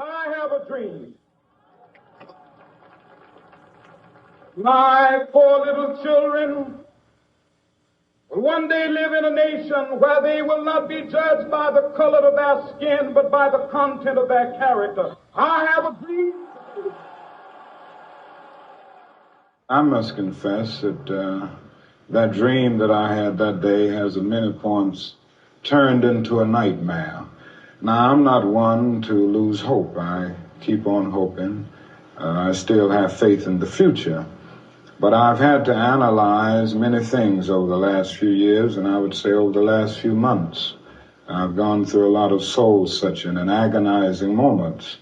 I have a dream. My four little children will one day live in a nation where they will not be judged by the color of their skin, but by the content of their character. I have a dream. I must confess that that dream that I had that day has at many points turned into a nightmare. Now, I'm not one to lose hope. I keep on hoping. I still have faith in the future. But I've had to analyze many things over the last few years, and I would say over the last few months. I've gone through a lot of soul-searching and agonizing moments.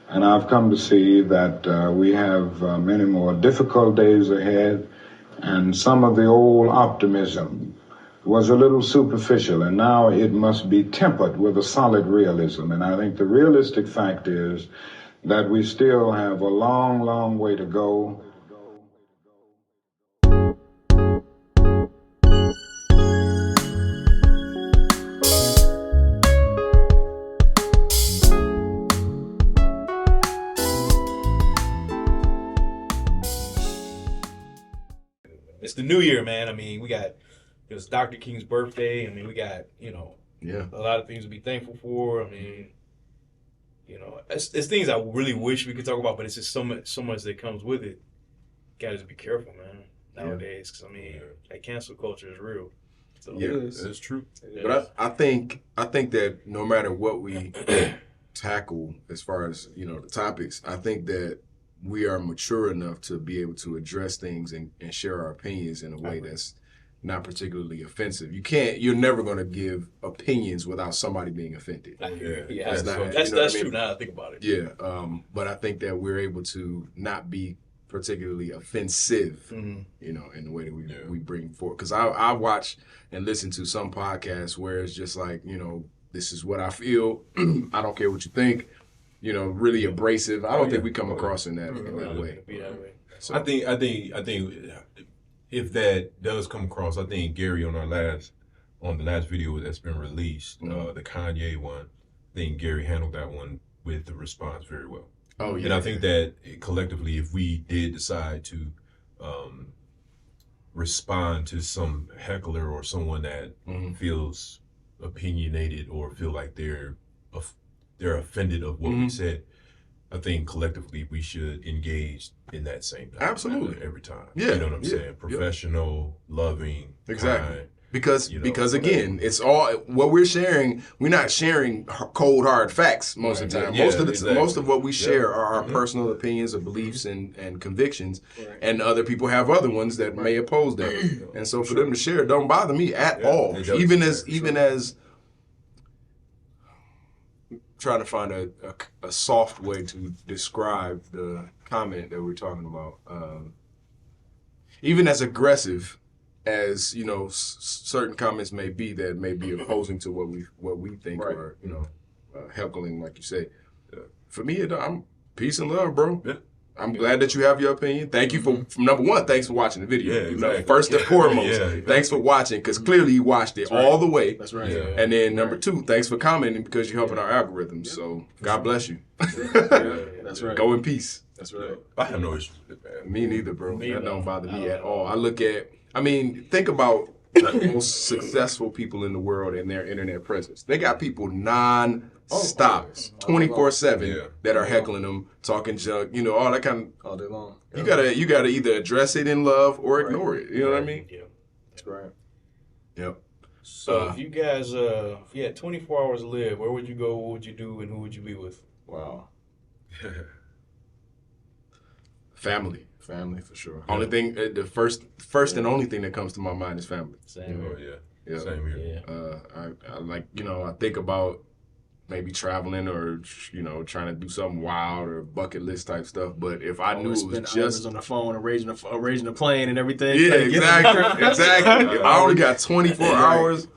And I've come to see that we have many more difficult days ahead, and some of the old optimism was a little superficial, and now it must be tempered with a solid realism. And I think the realistic fact is that we still have a long, long way to go. It's the new year, man. I mean, it was Dr. King's birthday. I mean, we got, a lot of things to be thankful for. I mean, it's things I really wish we could talk about, but it's just so much that comes with it. Got to just be careful, man, nowadays. Because, that cancel culture is real. So, it's true. But I think that no matter what we tackle as far as, the topics, I think that we are mature enough to be able to address things and share our opinions in a way that's not particularly offensive. You're never going to give opinions without somebody being offended. That's true now I think about it. Yeah. But I think that we're able to not be particularly offensive, in the way that we bring forth. Because I watch and listen to some podcasts where it's just like, this is what I feel. I don't care what you think. Really abrasive. I don't think we come across in that way. So. I think if that does come across, I think Gary on the last video that's been released, the Kanye one, I think Gary handled that one with the response very well. Oh yeah. And I think that collectively, if we did decide to respond to some heckler or someone that feels opinionated or feel like they're offended of what we said, I think collectively we should engage in that same time. Absolutely. Every time. Yeah. You know what I'm saying? Professional, loving, exactly. kind. Because again, it's all what we're sharing. We're not sharing cold hard facts most of the time. Most of what we share are our personal opinions or beliefs and convictions, and other people have other ones that may oppose that. And so for them to share, it don't bother me at all. Even as trying to find a soft way to describe the comment that we're talking about. Even as aggressive as certain comments may be that may be opposing to what we think or heckling, like you say. For me, I'm peace and love, bro. Yeah. I'm glad that you have your opinion. Thank you for number one. Thanks for watching the video. Yeah, exactly. First and foremost, thanks for watching because clearly you watched it all the way. That's right. Yeah. And then number two, thanks for commenting because you're helping our algorithms. So God bless you. That's right. Go in peace. That's right. I have no issues with it, man. Me neither, bro. That don't bother me at all. Think about the most successful people in the world and their internet presence. They got people non-stop, 24/7 that are heckling them, talking junk, all that kind of all day long. You gotta either address it in love or ignore it. You know what I mean? Yeah, that's right. Yep. So if you guys, if you had 24 hours to live, where would you go? What would you do? And who would you be with? Wow. Family for sure. Only thing, the first and only thing that comes to my mind is family. Same here. Yeah. Same here. Yeah. I think about maybe traveling or trying to do something wild or bucket list type stuff. But if I knew it was just on the phone, arranging a plane and everything. Yeah, exactly. If I only got 24 hours,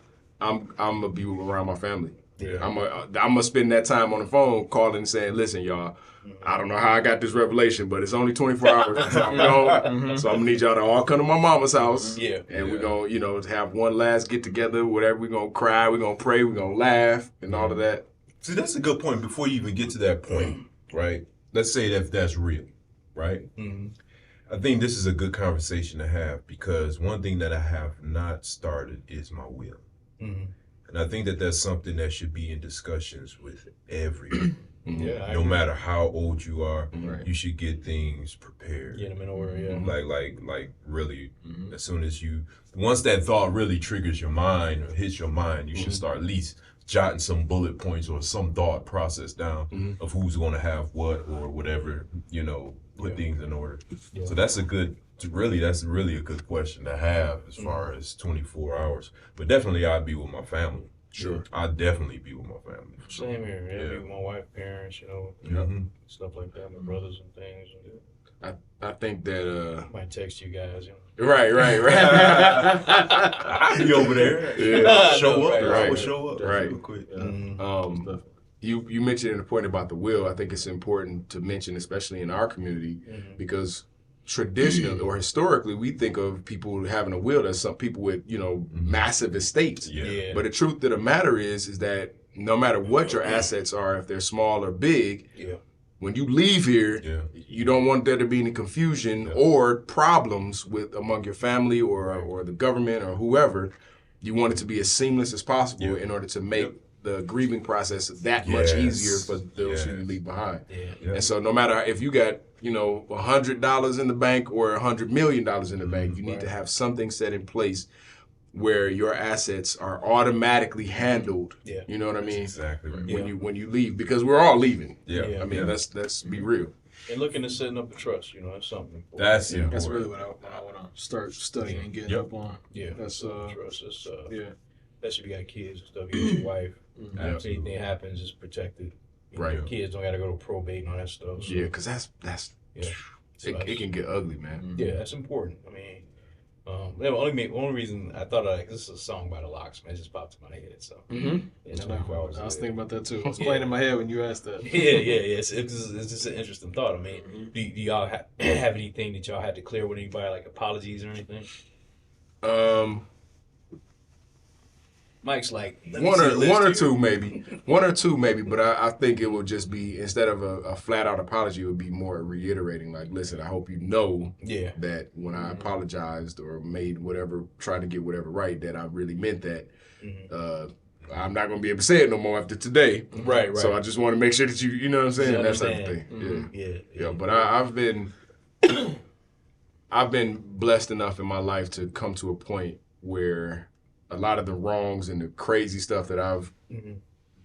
I'm gonna be around my family. Yeah. I'm gonna spend that time on the phone calling and saying, "Listen, y'all, I don't know how I got this revelation, but it's only 24 hours. So I'm gonna need y'all to all come to my mama's house. Yeah. And we're gonna, have one last get together, whatever. We're gonna cry, we're gonna pray, we're gonna laugh, and all of that. See, that's a good point. Before you even get to that point, right? Let's say that that's real, right? Mm-hmm. I think this is a good conversation to have because one thing that I have not started is my will. Mm-hmm. And I think that that's something that should be in discussions with everyone. Yeah, No matter how old you are, Right. you should get things prepared. Get them in order, yeah. Like really, as soon as once that thought really triggers your mind or hits your mind, you should start at least jotting some bullet points or some thought process down of who's going to have what or whatever, put things in order. Yeah. So that's really a good question to have as far as 24 hours. But definitely I'd be with my family. Sure. I'd definitely be with my family. Same here. Yeah, be with my wife, parents, stuff like that, my brothers and things. I think that might text you guys. Right. I'll be over there. Yeah. Show up. Right. I will show up. Right. Real quick. You mentioned a point about the will. I think it's important to mention, especially in our community, because traditionally or historically, we think of people having a will as some people with, massive estates. Yeah. But the truth of the matter is that no matter what your assets are, if they're small or big, when you leave here, you don't want there to be any confusion or problems among your family or the government or whoever. You want it to be as seamless as possible in order to make the grieving process that much easier for those who you leave behind. And so no matter if you got, $100 in the bank or $100 million in the bank, you need to have something set in place where your assets are automatically handled. Yeah. You know what I mean? That's exactly right. When you leave, because we're all leaving. Yeah. I mean, let's be real. And looking at setting up a trust, that's something important. That's important. That's really what I want to start studying and getting up on. Yeah. That's trust. It's, yeah. Especially if you got kids and stuff, you got your wife. If anything happens, it's protected. Right. Kids don't got to go to probate and all that stuff. So. Yeah, because that's it can get ugly, man. Yeah, that's important. I mean, the only reason I thought this is a song by the Locks, man. It just popped in my head. So I was thinking about that too. I was playing in my head when you asked that. Yeah. It's just an interesting thought. I mean, do y'all have anything that y'all had to clear with anybody, like apologies or anything? Mike's like one or two maybe, but I think it will just be, instead of a flat out apology, it would be more reiterating. Like, listen, I hope you know that when I apologized or tried to get whatever right, that I really meant that. I'm not gonna be able to say it no more after today. Right. So I just want to make sure that you know what I'm saying, that type of thing. Yeah. But I've been blessed enough in my life to come to a point where a lot of the wrongs and the crazy stuff that I've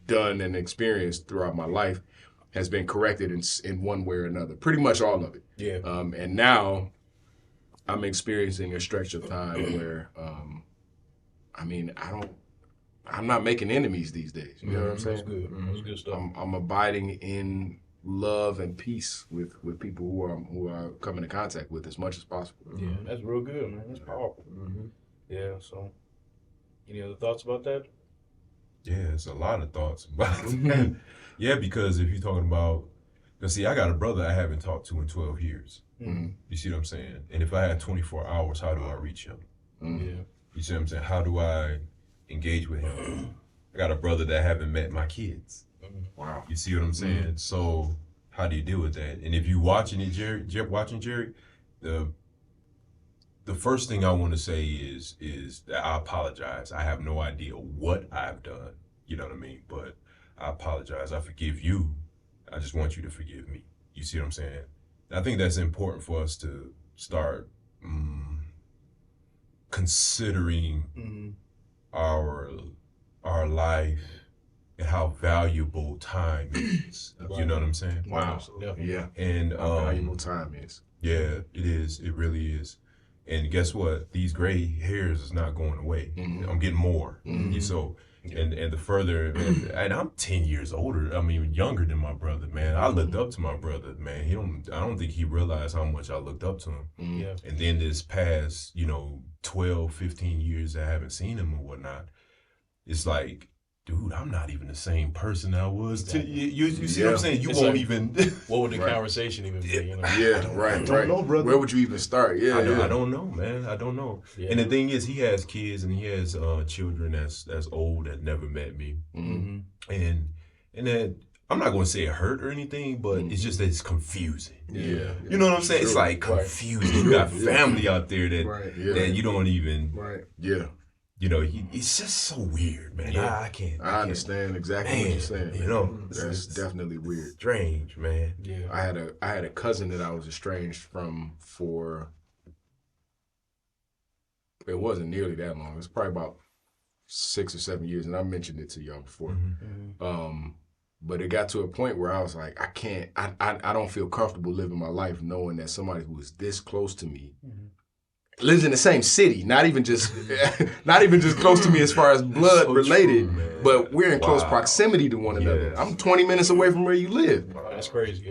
done and experienced throughout my life has been corrected in one way or another. Pretty much all of it. Yeah. And now I'm experiencing a stretch of time where, I'm not making enemies these days. You know what I'm saying? That's good. That's good stuff. I'm abiding in love and peace with people who I come into contact with as much as possible. Yeah, that's real good, man. That's powerful. Yeah. So, any other thoughts about that? Yeah, it's a lot of thoughts about it. Yeah, because if you're talking about, see, I got a brother I haven't talked to in 12 years. You see what I'm saying? And if I had 24 hours, how do I reach him? Yeah. You see what I'm saying? How do I engage with him? I got a brother that haven't met my kids. Wow. You see what I'm saying? So how do you deal with that? And if you watching it, Jerry, the first thing I want to say is that I apologize. I have no idea what I've done. You know what I mean? But I apologize. I forgive you. I just want you to forgive me. You see what I'm saying? I think that's important for us to start considering our life and how valuable time is. You know what I'm saying? Wow. Yeah. And how valuable time is. Yeah, it is. It really is. And guess what? These gray hairs is not going away. I'm getting more. So, and the further, and I'm 10 years older. I mean, younger than my brother, man. I looked up to my brother, man. I don't think he realized how much I looked up to him. Yeah. And then this past, 12, 15 years I haven't seen him or whatnot, it's like, dude, I'm not even the same person I was. You see what I'm saying? You it's won't even. What would the conversation even be? Yeah, right. I don't know, brother. Where would you even start? Yeah, I don't know, man. I don't know. Yeah. And the thing is, he has kids and he has children that's old that never met me. And And then I'm not going to say it hurt or anything, but it's just that it's confusing. Yeah. You know what I'm saying? It's like confusing. You got family out there that you don't even. Right. Yeah. You know, it's just so weird, man. Yeah. I understand exactly what you're saying. You know, that's definitely weird. Strange, man. Yeah. I had a cousin that I was estranged from for. It wasn't nearly that long. It was probably about 6 or 7 years, and I mentioned it to y'all before. But it got to a point where I was like, I don't feel comfortable living my life knowing that somebody who is this close to me lives in the same city, not even just close to me as far as blood related, but we're in close proximity to one another. I'm 20 minutes away from where you live. That's crazy.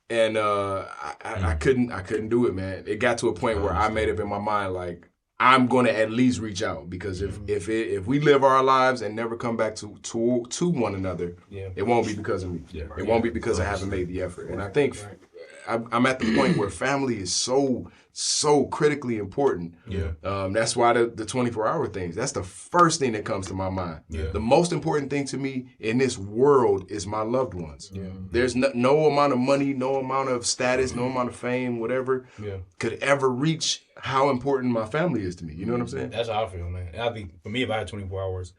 And I couldn't do it, man. It got to a point where I made up in my mind like, I'm going to at least reach out, because if we live our lives and never come back to one another, it won't be because of me. It won't be because I haven't made the effort. And I think I'm at the point where family is so critically important. That's why the 24-hour things, that's the first thing that comes to my mind. The most important thing to me in this world is my loved ones. There's no amount of money, no amount of status, no amount of fame, whatever, could ever reach how important my family is to me. You know what I'm saying? That's how I feel, man. And I think for me, if I had 24 hours,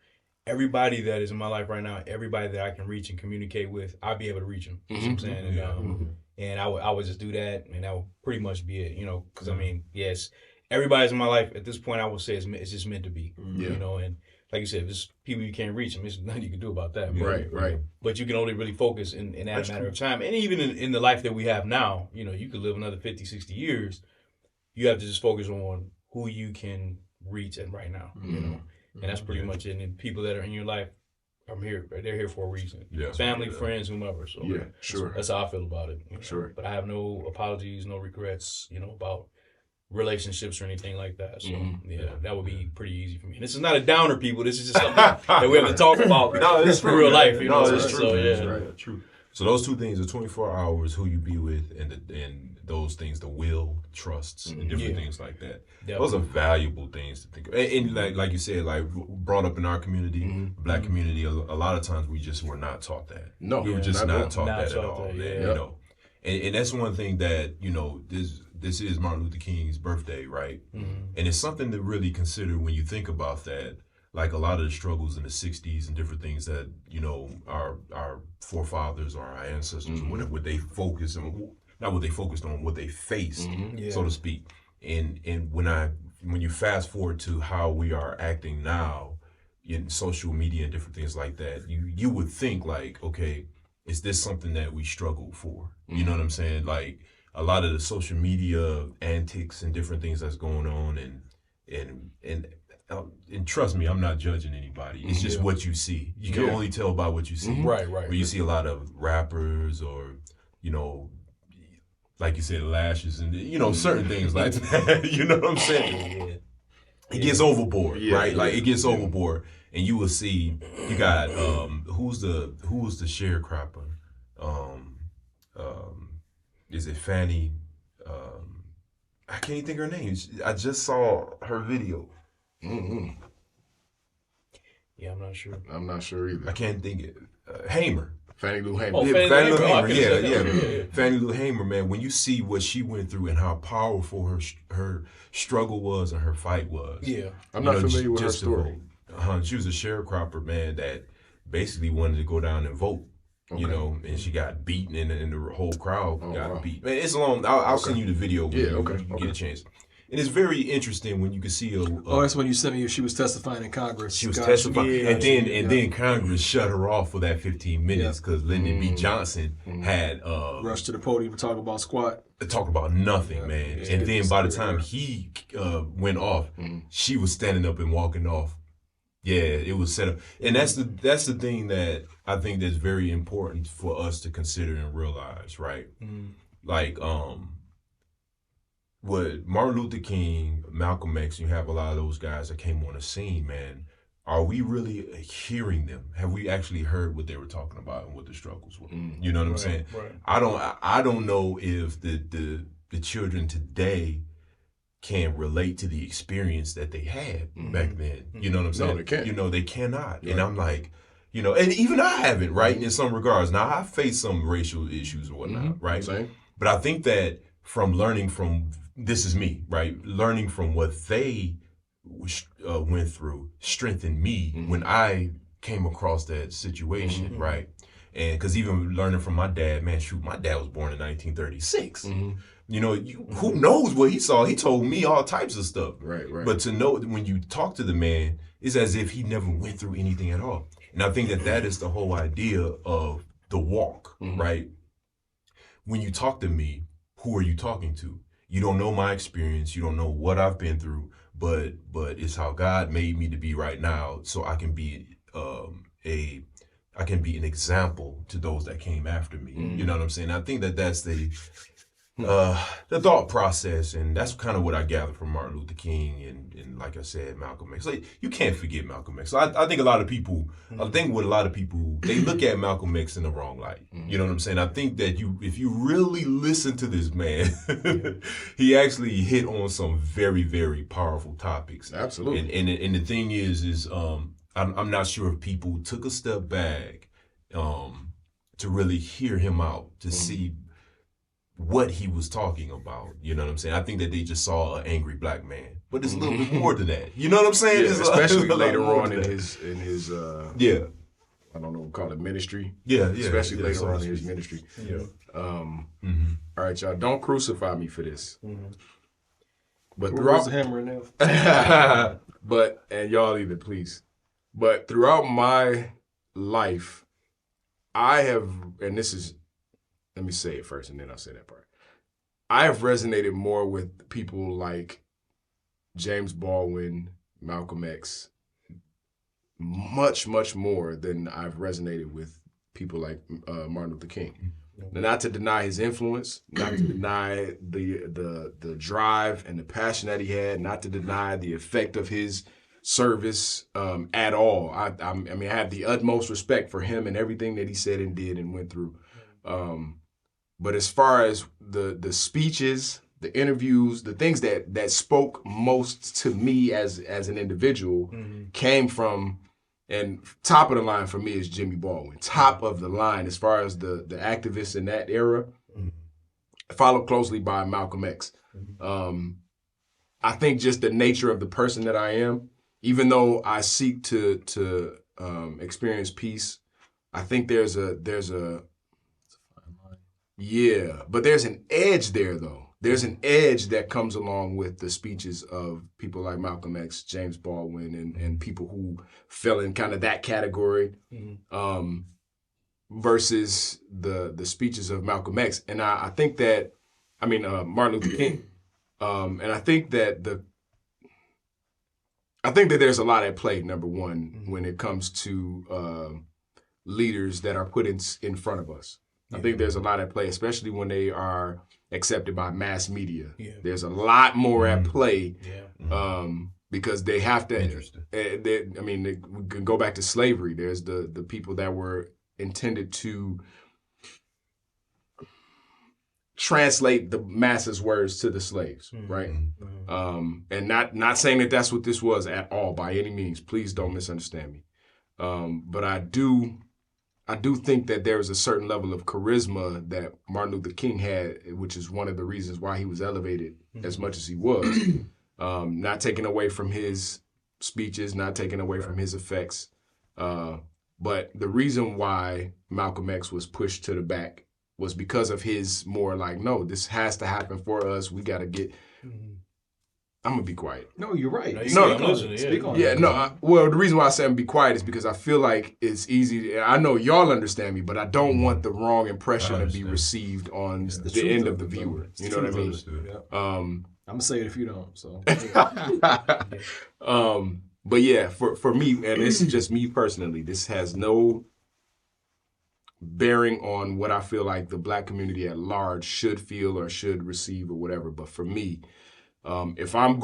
everybody that is in my life right now, everybody that I can reach and communicate with, I'd be able to reach them. You know what I'm saying? And I would just do that, and that would pretty much be it, you know, because I mean, yes, everybody's in my life at this point, I would say it's just meant to be, you know, and like you said, if it's people you can't reach, there's nothing you can do about that. Right. But you can only really focus in that matter of time. And even in the life that we have now, you know, you could live another 50, 60 years. You have to just focus on who you can reach and right now, you know, and that's pretty much it. And people that are in your life, they're here for a reason. Family, friends, whomever. So that's how I feel about it. You know? But I have no apologies, no regrets, you know, about relationships or anything like that. So that would be pretty easy for me. And this is not a downer, people. This is just something that we have to talk about. No, it's for real life. You know, it's true. So, It's true. So those two things, the 24 hours, who you be with, and those things, the will, trusts, and different things like that. Those are valuable things to think of. And like you said, like brought up in our community, Black community, a lot of times we just were not taught that. No, we were just not taught that at all. You know, and that's one thing that, you know, this is Martin Luther King's birthday, right? And it's something to really consider when you think about that. Like a lot of the struggles in the 60s and different things that, you know, our forefathers or our ancestors, what they focused on, not what they focused on, what they faced, so to speak. And when you fast forward to how we are acting now in social media and different things like that, you would think like, okay, is this something that we struggle for? You know what I'm saying? Like a lot of the social media antics and different things that's going on, and trust me, I'm not judging anybody. It's just what you see. You can only tell by what you see. Right. Where you see a lot of rappers or, you know, like you said, lashes and, you know, certain things like that. You know what I'm saying? It gets overboard, right? Like it gets overboard, and you will see. You got who was the sharecropper? Is it Fanny? I can't even think of her name. I just saw her video. Yeah, I'm not sure. I'm not sure either. I can't think it. Hamer. Fannie Lou Hamer. Oh, Fannie Lou Hamer. Yeah. Fannie Lou Hamer, man. When you see what she went through and how powerful her struggle was and her fight was. Yeah. I'm not familiar with her story. She was a sharecropper, man, that basically wanted to go down and vote. You know, and she got beaten, and the whole crowd got beat. Man, it's long. I'll send you the video when you get a chance. And it's very interesting when you can see that's when you sent me. She was testifying in Congress. She was testifying, and then Congress shut her off for that 15 minutes because Lyndon B. Johnson had rushed to the podium to talk about squat. Talk about nothing, man. And then by the time he went off, she was standing up and walking off. Yeah, it was set up, and that's the thing that I think that's very important for us to consider and realize, right? Like what Martin Luther King, Malcolm X, you have a lot of those guys that came on the scene, man. Are we really hearing them? Have we actually heard what they were talking about and what the struggles were? You know what I'm saying? Right. I don't know if the children today can relate to the experience that they had back then. You know what I'm saying? No, they can't. You know, they cannot. And I'm like, You know, and even I haven't, right, in some regards. Now, I face some racial issues or whatnot, right? Same. But I think that from learning from, this is me, right? Learning from what they went through strengthened me when I came across that situation, right? And because even learning from my dad, man, shoot, my dad was born in 1936. You know, who knows what he saw? He told me all types of stuff. Right. But to know that when you talk to the man, it's as if he never went through anything at all. And I think that is the whole idea of the walk, right? When you talk to me, who are you talking to? You don't know my experience. You don't know what I've been through, but it's how God made me to be right now, so I can be an example to those that came after me. You know what I'm saying? I think that's the thought process, and that's kind of what I gathered from Martin Luther King and like I said, Malcolm X. Like, you can't forget Malcolm X. So I think a lot of people, they look at Malcolm X in the wrong light. You know what I'm saying? I think that if you really listen to this man, he actually hit on some very, very powerful topics. Absolutely. And the thing is I'm not sure if people took a step back to really hear him out, to see what he was talking about. You know what I'm saying? I think that they just saw an angry black man, but it's a little bit more to that. You know what I'm saying? Yeah, especially later on in that. his I don't know, we'll call it ministry. Yeah. Especially later on in his ministry. Yeah. All right, y'all, don't crucify me for this. But Where's throughout the hammer and nail? and y'all either, please. But throughout my life, I have, and this is, let me say it first and then I'll say that part. I have resonated more with people like James Baldwin, Malcolm X, much, much more than I've resonated with people like Martin Luther King. Not to deny his influence, not to deny the drive and the passion that he had, not to deny the effect of his service at all. I mean, I have the utmost respect for him and everything that he said and did and went through. But as far as the speeches, the interviews, the things that spoke most to me as an individual came from, and top of the line for me is Jimmy Baldwin. Top of the line as far as the activists in that era, followed closely by Malcolm X. I think just the nature of the person that I am, even though I seek to experience peace, I think there's a yeah, but there's an edge there though. There's an edge that comes along with the speeches of people like Malcolm X, James Baldwin, and people who fell in kind of that category, versus the speeches of Malcolm X. And I think that, Martin Luther King, and I think that there's a lot at play, number one, when it comes to leaders that are put in front of us. I think there's a lot at play, especially when they are accepted by mass media. Yeah. There's a lot more at play because they have to. We can go back to slavery. There's the people that were intended to translate the masses' words to the slaves, right? And not saying that that's what this was at all by any means. Please don't misunderstand me. But I do think that there is a certain level of charisma that Martin Luther King had, which is one of the reasons why he was elevated as much as he was. Not taking away from his speeches, not taking away from his effects. But the reason why Malcolm X was pushed to the back was because of his more like, no, this has to happen for us. We got to get... I'm going to be quiet. No, you're right. Speak on it. The reason why I say I'm be quiet is because I feel like it's easy. I know y'all understand me, but I don't want the wrong impression to be received on the end of the viewer. You know what I mean? I'm going to say it if you don't. So. But yeah, for me, and this is just me personally, this has no bearing on what I feel like the Black community at large should feel or should receive or whatever. But for me, if I'm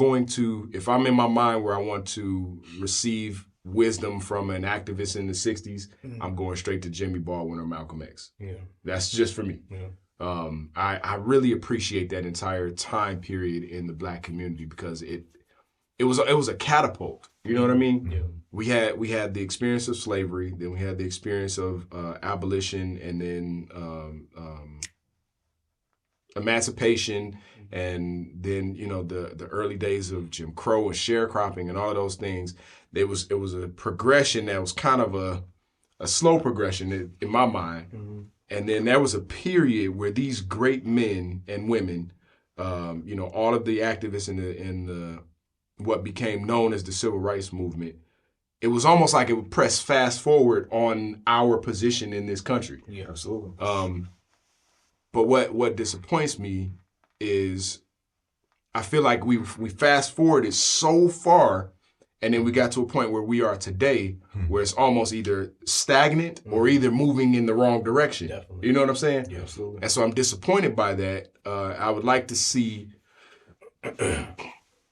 in my mind where I want to receive wisdom from an activist in the 60s, I'm going straight to Jimmy Baldwin or Malcolm X. Yeah. That's just for me. Yeah. I really appreciate that entire time period in the Black community because it was a catapult. You know what I mean? Yeah. We had the experience of slavery, then we had the experience of abolition, and then emancipation, and then the early days of Jim Crow and sharecropping and all of those things. It was a progression that was kind of a slow progression in my mind. Mm-hmm. And then there was a period where these great men and women, all of the activists in the what became known as the Civil Rights Movement, it was almost like it would press fast forward on our position in this country. Yeah, absolutely. But what disappoints me is I feel like we fast forwarded so far, and then we got to a point where we are today, where it's almost either stagnant or either moving in the wrong direction. Definitely. You know what I'm saying? Yeah, absolutely. And so I'm disappointed by that. I would like to see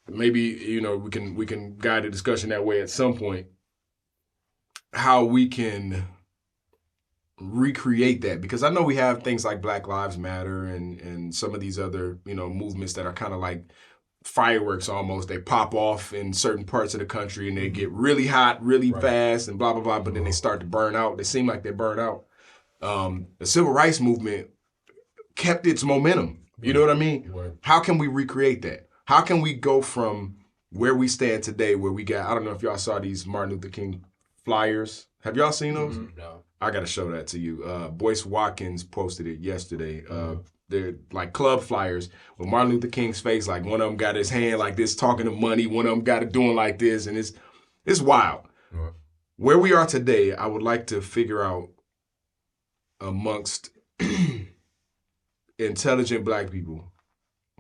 maybe we can guide the discussion that way at some point, how we can recreate that, because I know we have things like Black Lives Matter and some of these other movements that are kind of like fireworks almost. They pop off in certain parts of the country and they get really hot really fast and blah blah blah, but then they start to burn out. They seem like they burn out. The Civil Rights Movement kept its momentum. You know what I mean? Right. How can we recreate that? How can we go from where we stand today, where we got, I don't know if y'all saw these Martin Luther King flyers. Have y'all seen those? No. I got to show that to you. Boyce Watkins posted it yesterday. They're like club flyers with Martin Luther King's face. Like one of them got his hand like this, talking to money. One of them got it doing like this, and it's wild. Right. Where we are today, I would like to figure out amongst intelligent Black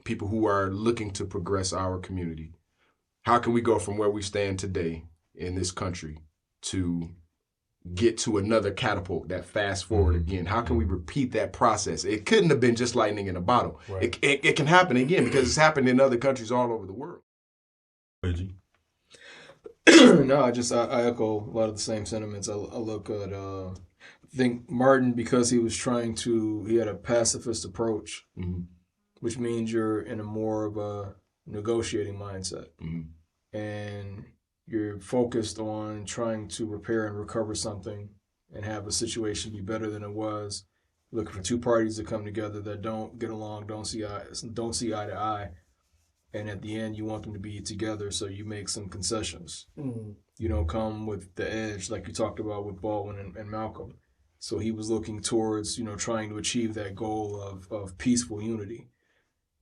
people who are looking to progress our community, how can we go from where we stand today in this country to get to another catapult, that fast forward again? How can we repeat that process? It couldn't have been just lightning in a bottle. Right. It can happen again because it's happened in other countries all over the world. No, I echo a lot of the same sentiments. I look at, I think Martin, because he had a pacifist approach, which means you're in a more of a negotiating mindset. And you're focused on trying to repair and recover something and have a situation be better than it was. Looking for two parties to come together that don't get along, don't see eye to eye. And at the end, you want them to be together, so you make some concessions. You don't come with the edge like you talked about with Baldwin and Malcolm. So he was looking towards, trying to achieve that goal of peaceful unity.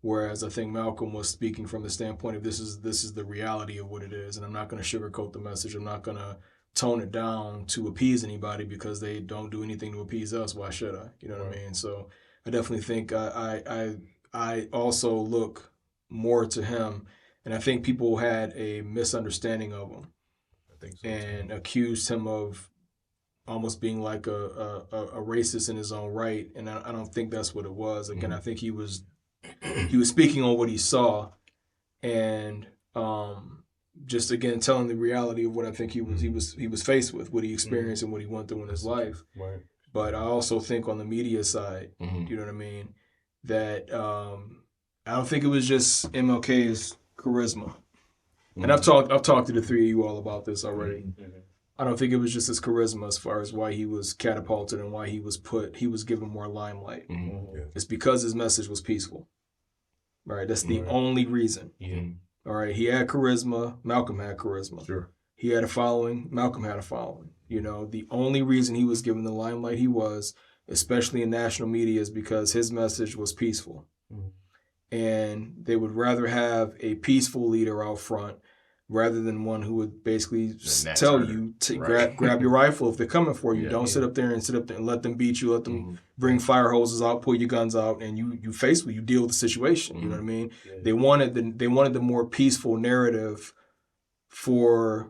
Whereas I think Malcolm was speaking from the standpoint of this is the reality of what it is, and I'm not going to sugarcoat the message. I'm not going to tone it down to appease anybody because they don't do anything to appease us. Why should I? You know what I mean? So I definitely think I also look more to him, and I think people had a misunderstanding of him, and accused him of almost being like a racist in his own right, and I don't think that's what it was. Again, I think he was speaking on what he saw, and just again telling the reality of what I think he was faced with, what he experienced and what he went through in his life. Right. But I also think on the media side, you know what I mean, that I don't think it was just MLK's charisma. And I've talked to the three of you all about this already. I don't think it was just his charisma as far as why he was catapulted and why he was given more limelight. It's because his message was peaceful. Right, that's the only reason. All right, he had charisma. Malcolm had charisma. Sure. He had a following. Malcolm had a following. The only reason he was given the limelight he was, especially in national media, is because his message was peaceful. And they would rather have a peaceful leader out front rather than one who would basically tell you to grab your rifle if they're coming for you. Don't sit up there and let them beat you, let them bring fire hoses out, pull your guns out, and you deal with the situation. You know what I mean? They wanted the more peaceful narrative to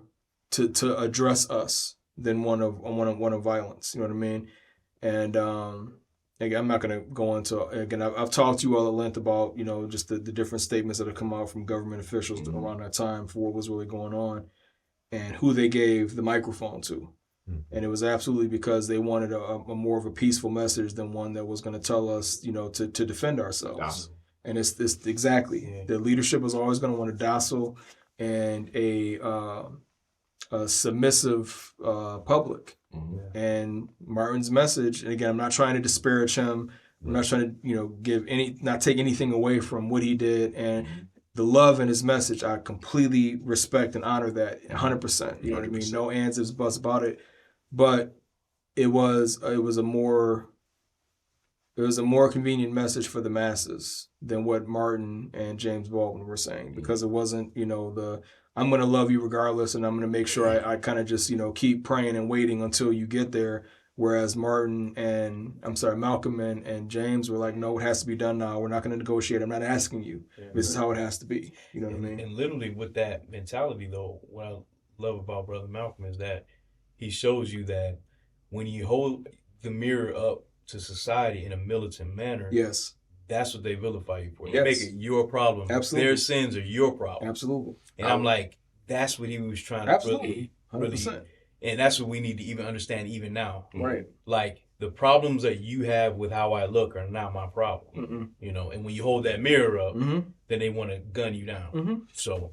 address us than one of violence. You know what I mean? And again, I'm not going to go into, again, I've talked to you all at length about, just the different statements that have come out from government officials around that time for what was really going on and who they gave the microphone to. And it was absolutely because they wanted a more of a peaceful message than one that was going to tell us, to defend ourselves. And it's exactly. The leadership was always going to want a docile, and a submissive public. And Martin's message, and again, I'm not trying to disparage him. I'm not trying to, not take anything away from what he did, and the love in his message, I completely respect and honor that 100%. You know what I mean? No ands, ifs, buts about it. But it was a more convenient message for the masses than what Martin and James Baldwin were saying, because it wasn't, I'm going to love you regardless, and I'm going to make sure I kind of just, keep praying and waiting until you get there. Whereas Malcolm and James were like, no, it has to be done now. We're not going to negotiate. I'm not asking you. Yeah, this is how it has to be. You know what I mean? And literally with that mentality, though, what I love about Brother Malcolm is that he shows you that when you hold the mirror up to society in a militant manner, yes, that's what they vilify you for. They make it your problem. Absolutely. Their sins are your problem. Absolutely. And I'm like, that's what he was trying to really, and that's what we need to even understand even now. Right. Like, the problems that you have with how I look are not my problem. And when you hold that mirror up, then they want to gun you down. So,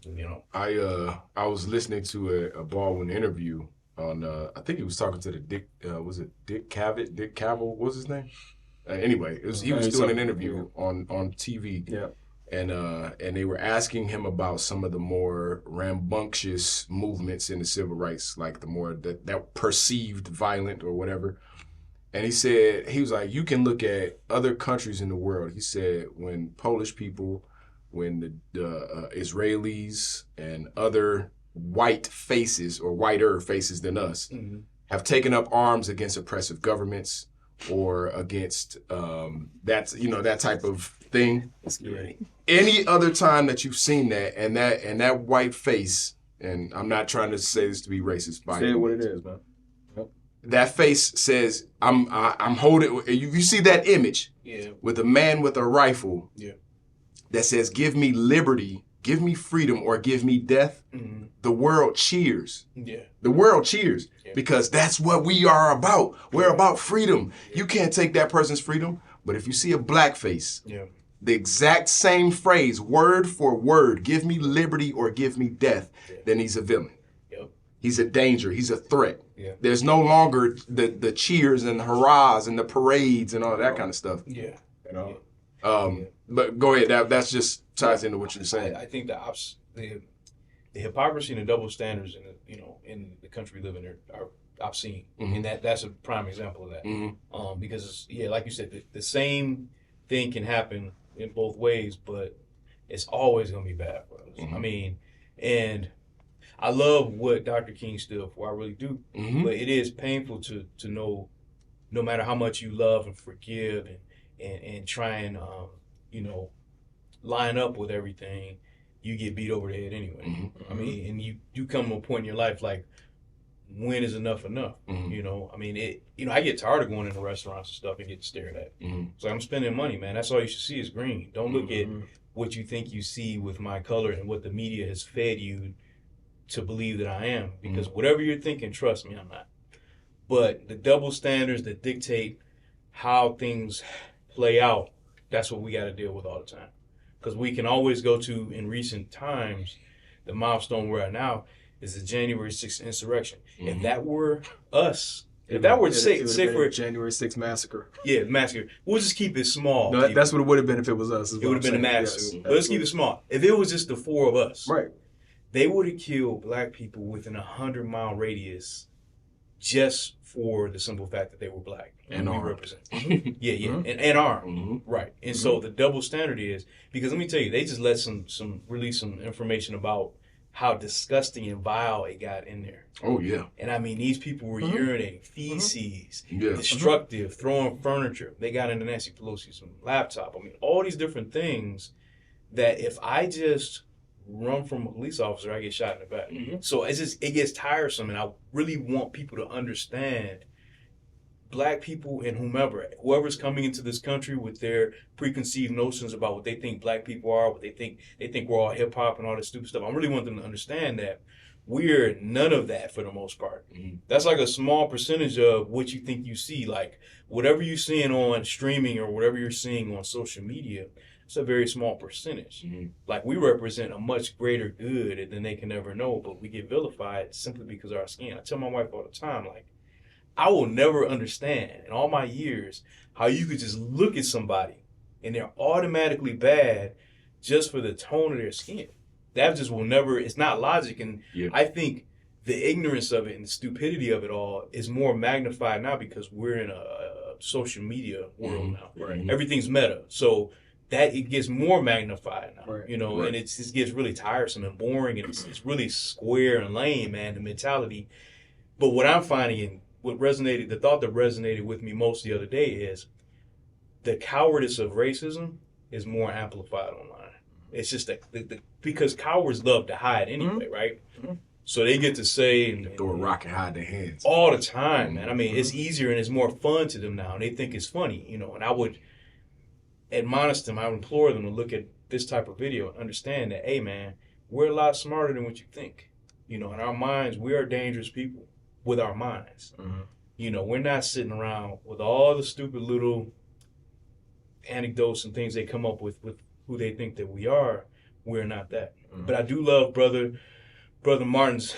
I was listening to a Baldwin interview on, I think he was talking to the Dick Cavett, what was his name? Anyway, he was doing an interview on TV. Yeah. And they were asking him about some of the more rambunctious movements in the civil rights, like the more that perceived violent or whatever. And he was like, you can look at other countries in the world. He said, when Polish people, when the Israelis and other white faces or whiter faces than us have taken up arms against oppressive governments or against that type of thing. Any other time that you've seen that and that white face, and I'm not trying to say this to be racist, by say what it is, man. That face says, I'm holding. You see that image with a man with a rifle that says, "Give me liberty, give me freedom, or give me death." The world cheers. The world cheers because that's what we are about. We're about freedom. You can't take that person's freedom. But if you see a black face, the exact same phrase, word for word, give me liberty or give me death, then he's a villain. He's a danger. He's a threat. There's no longer the cheers and the hurrahs and the parades and all that kind of stuff. But go ahead. That's just ties into what you're saying. I think the hypocrisy and the double standards in the country we live in are obscene, and that's a prime example of that. Because like you said, the same thing can happen in both ways, but it's always going to be bad for us. I mean, and I love what Dr. King stood for. I really do. But it is painful to know, no matter how much you love and forgive and try and line up with everything, you get beat over the head anyway. I mean, and you come to a point in your life like, when is enough enough? I mean, I get tired of going into restaurants and stuff and getting stared at. So I'm spending money, man. That's all you should see is green. Don't look at what you think you see with my color and what the media has fed you to believe that I am, because whatever you're thinking, trust me, I'm not. But the double standards that dictate how things play out, that's what we got to deal with all the time. Because we can always go to, in recent times, the milestone we're at now is the January 6th insurrection. If that were us, if that were say for January 6th massacre. Yeah, massacre. We'll just keep it small. No, that's what it would have been if it was us. It would have been a massacre. Yes, let's keep it small. If it was just the four of us. Right. They would have killed black people within 100-mile radius just for the simple fact that they were black and we represent. And armed. Right. And so the double standard is, because let me tell you, they just let release some information about how disgusting and vile it got in there. Oh yeah. And I mean, these people were urinating, feces, destructive, throwing furniture. They got into Nancy Pelosi's laptop. I mean, all these different things that if I just run from a police officer, I get shot in the back. So it gets tiresome, and I really want people to understand, black people and whoever's coming into this country with their preconceived notions about what they think black people are, what they think we're all hip hop and all this stupid stuff. I really want them to understand that We're none of that for the most part. That's like a small percentage of what you think you see. Like whatever you're seeing on streaming or whatever you're seeing on social media, it's a very small percentage. Like we represent a much greater good than they can ever know, but we get vilified simply because of our skin. I tell my wife all the time, like, I will never understand in all my years how you could just look at somebody and they're automatically bad just for the tone of their skin. That just will never, it's not logic. And I think the ignorance of it and the stupidity of it all is more magnified now because we're in a social media world now. Right. Everything's meta. So that it gets more magnified now, you know, and it just gets really tiresome and boring and it's really square and lame, man, the mentality. But what I'm finding and what resonated, the thought that resonated with me most the other day is the cowardice of racism is more amplified online. It's just that because cowards love to hide anyway, right? So they get to say and throw a rock and hide their hands all the time, man. I mean, it's easier and it's more fun to them now, and they think it's funny, you know. And I would admonish them, I would implore them to look at this type of video and understand that, hey, man, we're a lot smarter than what you think. You know, in our minds, we are dangerous people with our minds. You know, we're not sitting around with all the stupid little anecdotes and things they come up with who they think that we are. We're not that. But I do love Brother Martin's,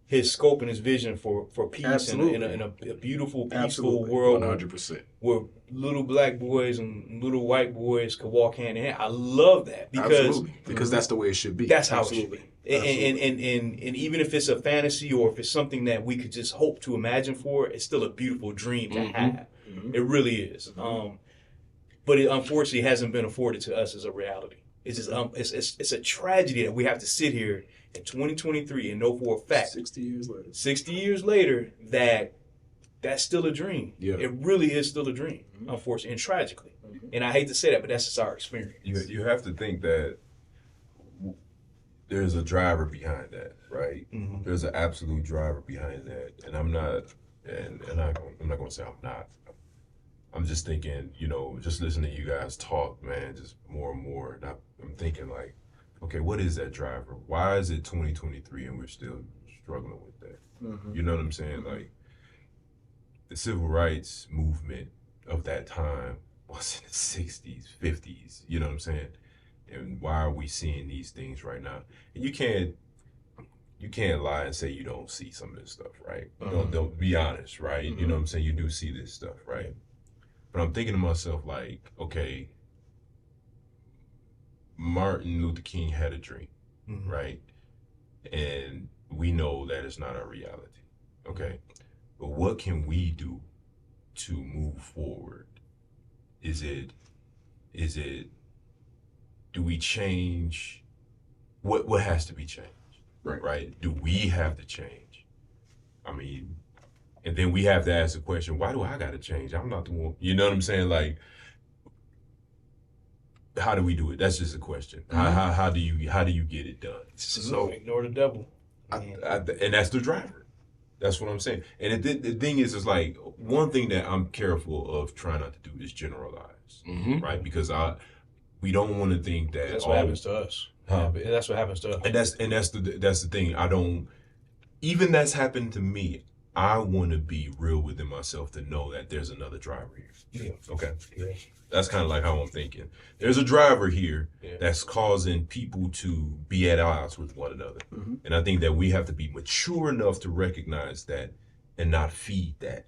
his scope and his vision for peace in a beautiful, peaceful world 100%. where little black boys and little white boys could walk hand in hand. I love that because that's the way it should be. That's how it should be. And even if it's a fantasy or if it's something that we could just hope to imagine for, it's still a beautiful dream to have. It really is. But it unfortunately hasn't been afforded to us as a reality. It's just it's a tragedy that we have to sit here in 2023 and know for a fact 60 years later that's still a dream. It really is still a dream, unfortunately, and tragically. And I hate to say that, but that's just our experience. You have to think that there's a driver behind that, right? There's an absolute driver behind that, and I'm not going to say I'm not. I'm just thinking, you know, just listening to you guys talk, man, just more and more. And I'm thinking like, okay, what is that driver? Why is it 2023 and we're still struggling with that? You know what I'm saying? Like, the civil rights movement of that time was in the 60s, 50s, you know what I'm saying? And why are we seeing these things right now? And you can't lie and say you don't see some of this stuff, right? Don't be honest, right? You know what I'm saying? You do see this stuff, right? But I'm thinking to myself, like, okay, Martin Luther King had a dream, right? And we know that is not our reality, okay? But what can we do to move forward? Do we change? What has to be changed, right? Do we have to change? I mean, and then we have to ask the question, why do I got to change? I'm not the one. You know what I'm saying? Like, how do we do it? That's just a question. How do you get it done? So ignore the devil. And that's the driver. That's what I'm saying. And the thing is like, one thing that I'm careful of trying not to do is generalize, right? Because we don't want to think that that's what happens to us. That's what happens to us. And that's the thing. I don't. Even that's happened to me. I want to be real within myself to know that there's another driver here. Yeah. Okay. Yeah. That's kind of like how I'm thinking. There's a driver here that's causing people to be at odds with one another. And I think that we have to be mature enough to recognize that and not feed that.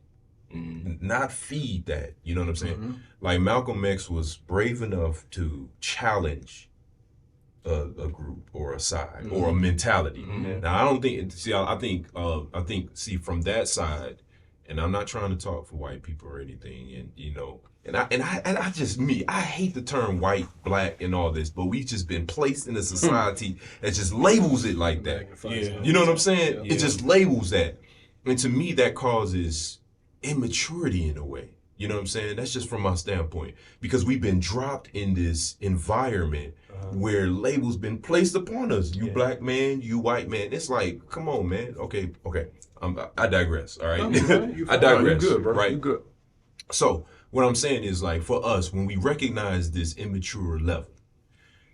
Not feed that. You know what I'm saying? Like Malcolm X was brave enough to challenge a group or a side or a mentality. Now I don't think. See, I think. See, from that side, and I'm not trying to talk for white people or anything, and you know, and I just I hate the term white, black, and all this, but we've just been placed in a society that just labels it like that. You know what I'm saying? It just labels that, and to me, that causes immaturity in a way. You know what I'm saying? That's just from my standpoint, because we've been dropped in this environment where labels been placed upon us. You black man, you white man. It's like, come on, man. Okay. I digress. All right. I digress. You're good, bro. Right. You're good. So what I'm saying is, like, for us, when we recognize this immature level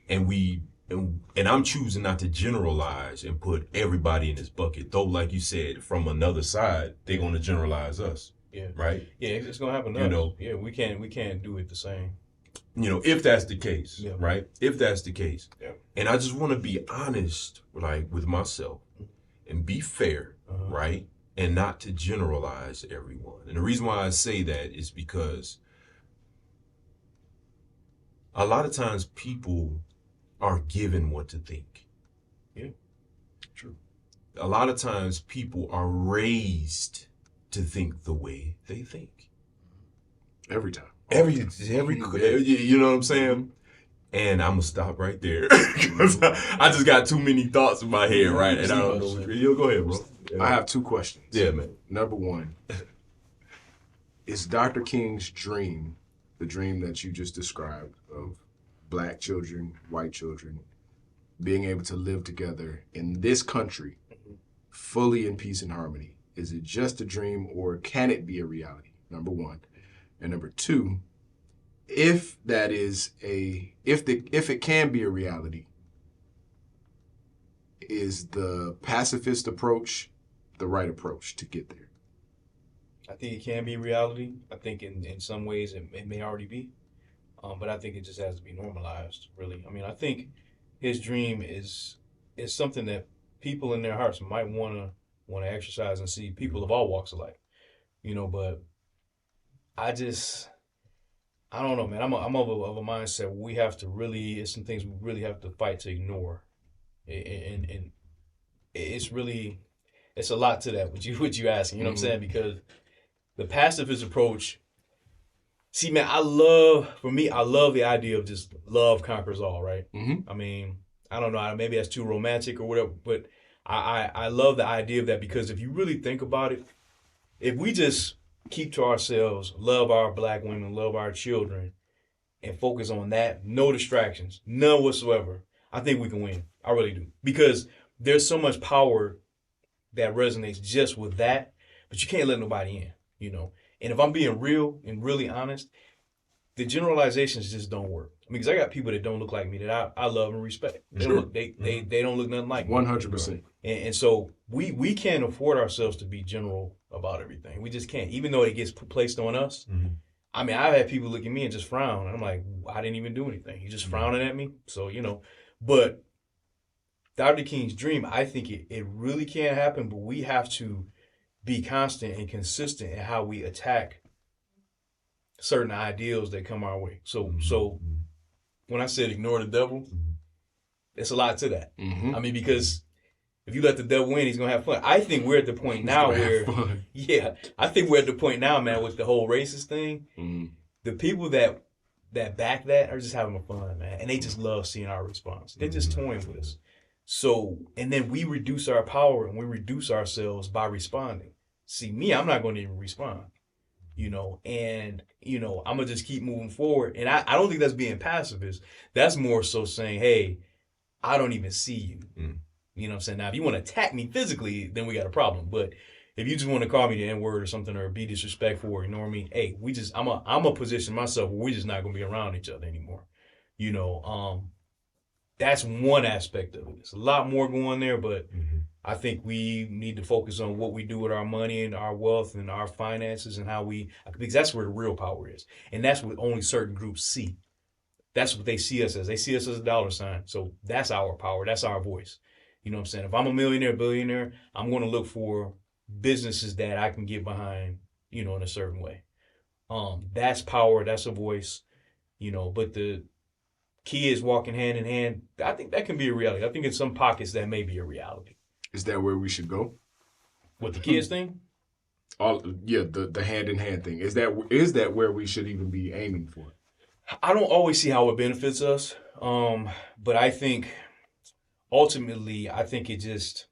and we And I'm choosing not to generalize and put everybody in this bucket. Though, like you said, from another side, they're going to generalize us. Yeah. Right? Yeah, it's going to happen to us. Yeah, we can't do it the same. If that's the case, right? If that's the case. Yeah. And I just want to be honest, like, with myself and be fair, right? And not to generalize everyone. And the reason why I say that is because a lot of times people are given what to think. Yeah. True. A lot of times people are raised to think the way they think. Every time. Every you know what I'm saying? And I'm gonna stop right there because I just got too many thoughts in my head, right? And I don't know. Go ahead, bro. Yeah. I have 2 questions. Yeah, man. Number 1, is Dr. King's dream, the dream that you just described of black children, white children, being able to live together in this country, fully in peace and harmony, is it just a dream or can it be a reality? Number 1. And number 2, if it can be a reality, is the pacifist approach the right approach to get there? I think it can be reality. I think in some ways it may already be, but I think it just has to be normalized. Really, I mean, I think his dream is something that people in their hearts might want to exercise and see. People of all walks of life, but I don't know, man. I'm of a mindset where we have to really, it's some things we really have to fight to ignore. And it's a lot to that, what you asking, you know what I'm saying? Because the pacifist approach, see, man, I love the idea of just love conquers all, right? Mm-hmm. I mean, I don't know, maybe that's too romantic or whatever, but I love the idea of that because if you really think about it, if we just keep to ourselves, love our black women, love our children, and focus on that, no distractions, none whatsoever, I think we can win. I really do. Because there's so much power that resonates just with that, but you can't let nobody in, And if I'm being real and really honest, the generalizations just don't work. I mean, because I got people that don't look like me that I love and respect. They don't look nothing like me. 100%. And so we can't afford ourselves to be general about everything. We just can't, even though it gets placed on us. Mm-hmm. I mean, I've had people look at me and just frown. I'm like, I didn't even do anything. You're just frowning at me. So, but Dr. King's dream, I think it really can happen, but we have to be constant and consistent in how we attack certain ideals that come our way. So when I said ignore the devil, it's a lot to that. Mm-hmm. I mean, because if you let the devil win, he's going to have fun. I think we're at the point now I think we're at the point now, man, with the whole racist thing. Mm-hmm. The people that back that are just having fun, man. And they just love seeing our response. They're just toying with us. So, and then we reduce our power and we reduce ourselves by responding. See, me, I'm not going to even respond, and, I'm going to just keep moving forward. And I don't think that's being pacifist. That's more so saying, hey, I don't even see you. Mm. You know what I'm saying? Now, if you want to attack me physically, then we got a problem. But if you just want to call me the N-word or something or be disrespectful or ignore me, hey, I'm a position myself where we're just not going to be around each other anymore. That's one aspect of it. There's a lot more going there, but I think we need to focus on what we do with our money and our wealth and our finances and because that's where the real power is. And that's what only certain groups see. That's what they see us as. They see us as a dollar sign. So that's our power. That's our voice. You know what I'm saying? If I'm a millionaire, billionaire, I'm going to look for businesses that I can get behind, in a certain way. That's power. That's a voice, but the kids walking hand in hand, I think that can be a reality. I think in some pockets that may be a reality. Is that where we should go? With the kids thing? The hand in hand thing. Is that where we should even be aiming for? I don't always see how it benefits us. But I think ultimately, it just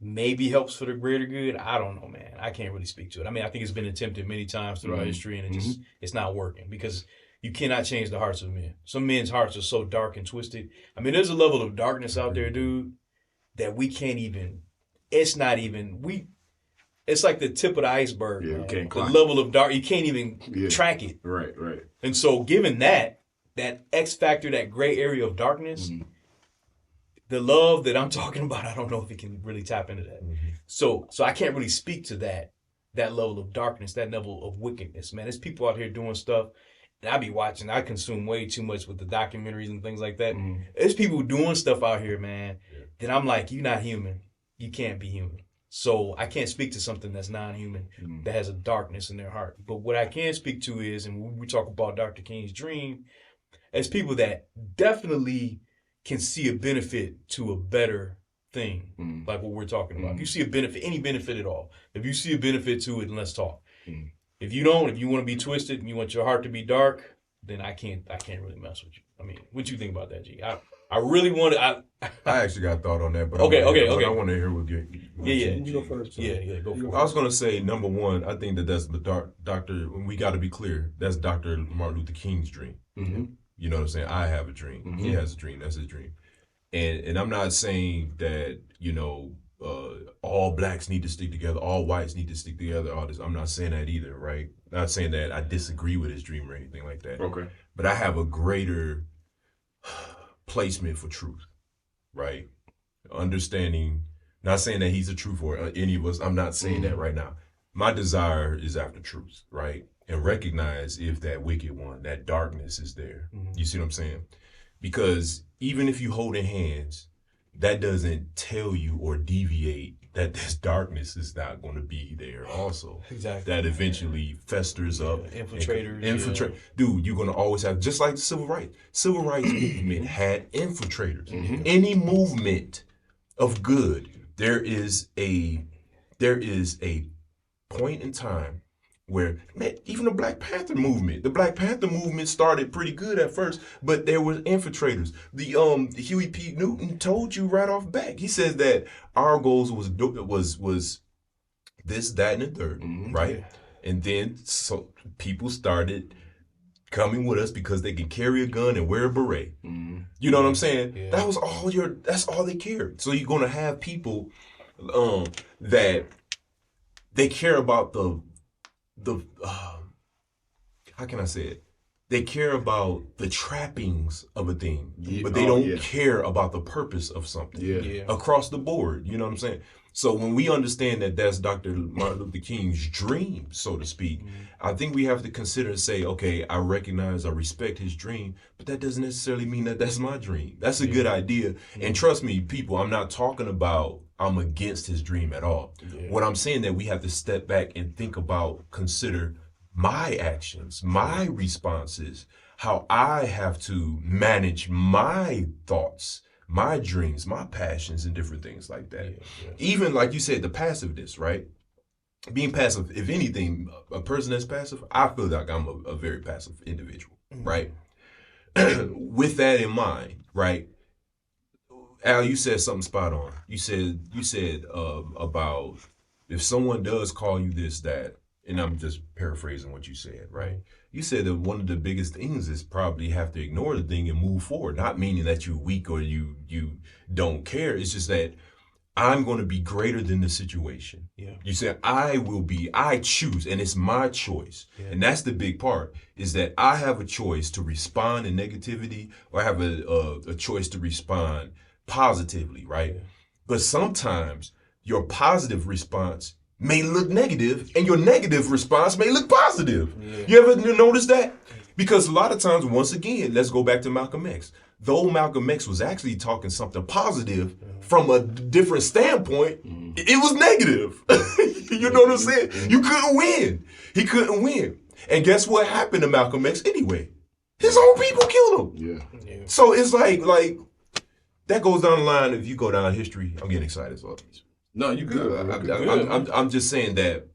maybe helps for the greater good. I don't know, man. I can't really speak to it. I mean, I think it's been attempted many times throughout history and it's not working because you cannot change the hearts of men. Some men's hearts are so dark and twisted. I mean, there's a level of darkness out there, dude, that we can't even, it's like the tip of the iceberg. Yeah, man. can't the climb. level of dark, you can't even track it. Right. And so given that X factor, that gray area of darkness, the love that I'm talking about, I don't know if it can really tap into that. So I can't really speak to that level of darkness, that level of wickedness, man. There's people out here doing stuff, and I be watching. I consume way too much with the documentaries and things like that. There's people doing stuff out here, man, that I'm like, you're not human. You can't be human. So I can't speak to something that's non-human, that has a darkness in their heart. But what I can speak to is, and when we talk about Dr. King's dream, as people that definitely can see a benefit to a better thing, like what we're talking about. If you see a benefit, any benefit at all, if you see a benefit to it, then let's talk. If you don't, if you want to be twisted and you want your heart to be dark, then I can't really mess with you. I mean, what you think about that, G? I really want to. I actually got a thought on that, but okay. I want to hear what Gary. You go first. Yeah, go for it. I was gonna say, number one, I think that's the Doctor. We got to be clear. That's Dr. Martin Luther King's dream. You know what I'm saying? I have a dream. He has a dream. That's his dream. And I'm not saying that, all blacks need to stick together, all whites need to stick together, all this. I'm not saying that either, right? Not saying that I disagree with his dream or anything like that. Okay. But I have a greater placement for truth, right? Understanding, not saying that he's the truth or any of us. I'm not saying that right now. My desire is after truth, right? And recognize if that wicked one, that darkness is there. You see what I'm saying? Because even if you hold in hands, that doesn't tell you or deviate that this darkness is not going to be there also. Exactly. That eventually festers up. Infiltrators. Dude, you're going to always have, just like the civil rights. Civil rights movement had infiltrators. Any movement of good, there is a point in time where, man, even the Black Panther movement started pretty good at first, but there were infiltrators. The Huey P. Newton told you right off back. He said that our goals was this, that, and the third, right? And then so people started coming with us because they could carry a gun and wear a beret. You know what I'm saying? Yeah. That's all they cared. So you're gonna have people that they care about the how can I say it? They care about the trappings of a thing, but they don't care about the purpose of something across the board. You know what I'm saying? So when we understand that that's Dr. Martin Luther King's dream, so to speak, I think we have to consider and say, okay, I respect his dream, but that doesn't necessarily mean that that's my dream. That's a good idea. And trust me, people, I'm not talking about I'm against his dream at all. What I'm saying that we have to step back and think about, consider my actions, my responses, how I have to manage my thoughts, my dreams, my passions, and different things like that. Even like you said, the passiveness, right? Being passive, if anything, a person that's passive, I feel like I'm a very passive individual, right? With that in mind, right? Al, you said something spot on. You said about if someone does call you this, that, and I'm just paraphrasing what you said, right? You said that one of the biggest things is probably have to ignore the thing and move forward. Not meaning that you're weak or you don't care. It's just that I'm going to be greater than the situation. You said I choose, and it's my choice. And that's the big part, is that I have a choice to respond in negativity, or I have a choice to respond positively, right? But sometimes your positive response may look negative and your negative response may look positive. You ever notice that? Because a lot of times, once again, let's go back to Malcolm X. Though Malcolm X was actually talking something positive from a different standpoint, it was negative. You know what I'm saying? You couldn't win. He couldn't win. And guess what happened to Malcolm X anyway? His own people killed him. So it's like that goes down the line. If you go down history, I'm getting excited. So no, you good. I'm just saying that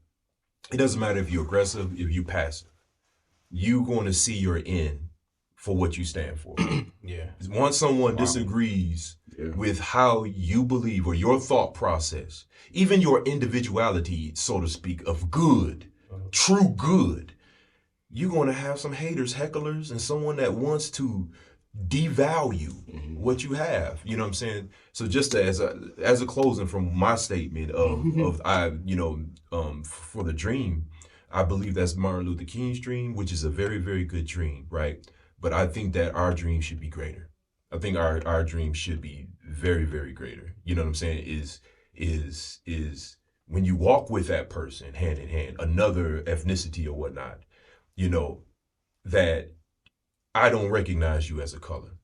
it doesn't matter if you're aggressive, if you're passive. You're going to see your end for what you stand for. Once someone disagrees with how you believe or your thought process, even your individuality, so to speak, of good, true good, you're going to have some haters, hecklers, and someone that wants to devalue what you have. You know what I'm saying? So just as a closing from my statement for the dream, I believe that's Martin Luther King's dream, which is a very, very good dream, right? But I think that our dream should be greater. I think our dream should be very, very greater. You know what I'm saying? Is when you walk with that person hand in hand, another ethnicity or whatnot, you know, that I don't recognize you as a color.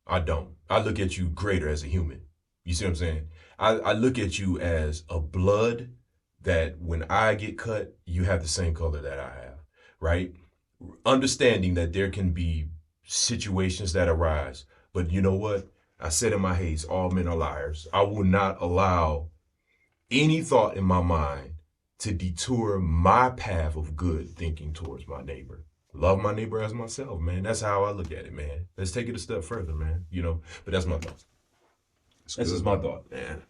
I don't. I look at you greater as a human. You see what I'm saying? I look at you as a blood that when I get cut, you have the same color that I have, right? Understanding that there can be situations that arise, but you know what? I said in my haste, all men are liars. I will not allow any thought in my mind to detour my path of good thinking towards my neighbor. Love my neighbor as myself, man. That's how I look at it, man. Let's take it a step further, man. You know, but that's my thought. That's just my thought, man.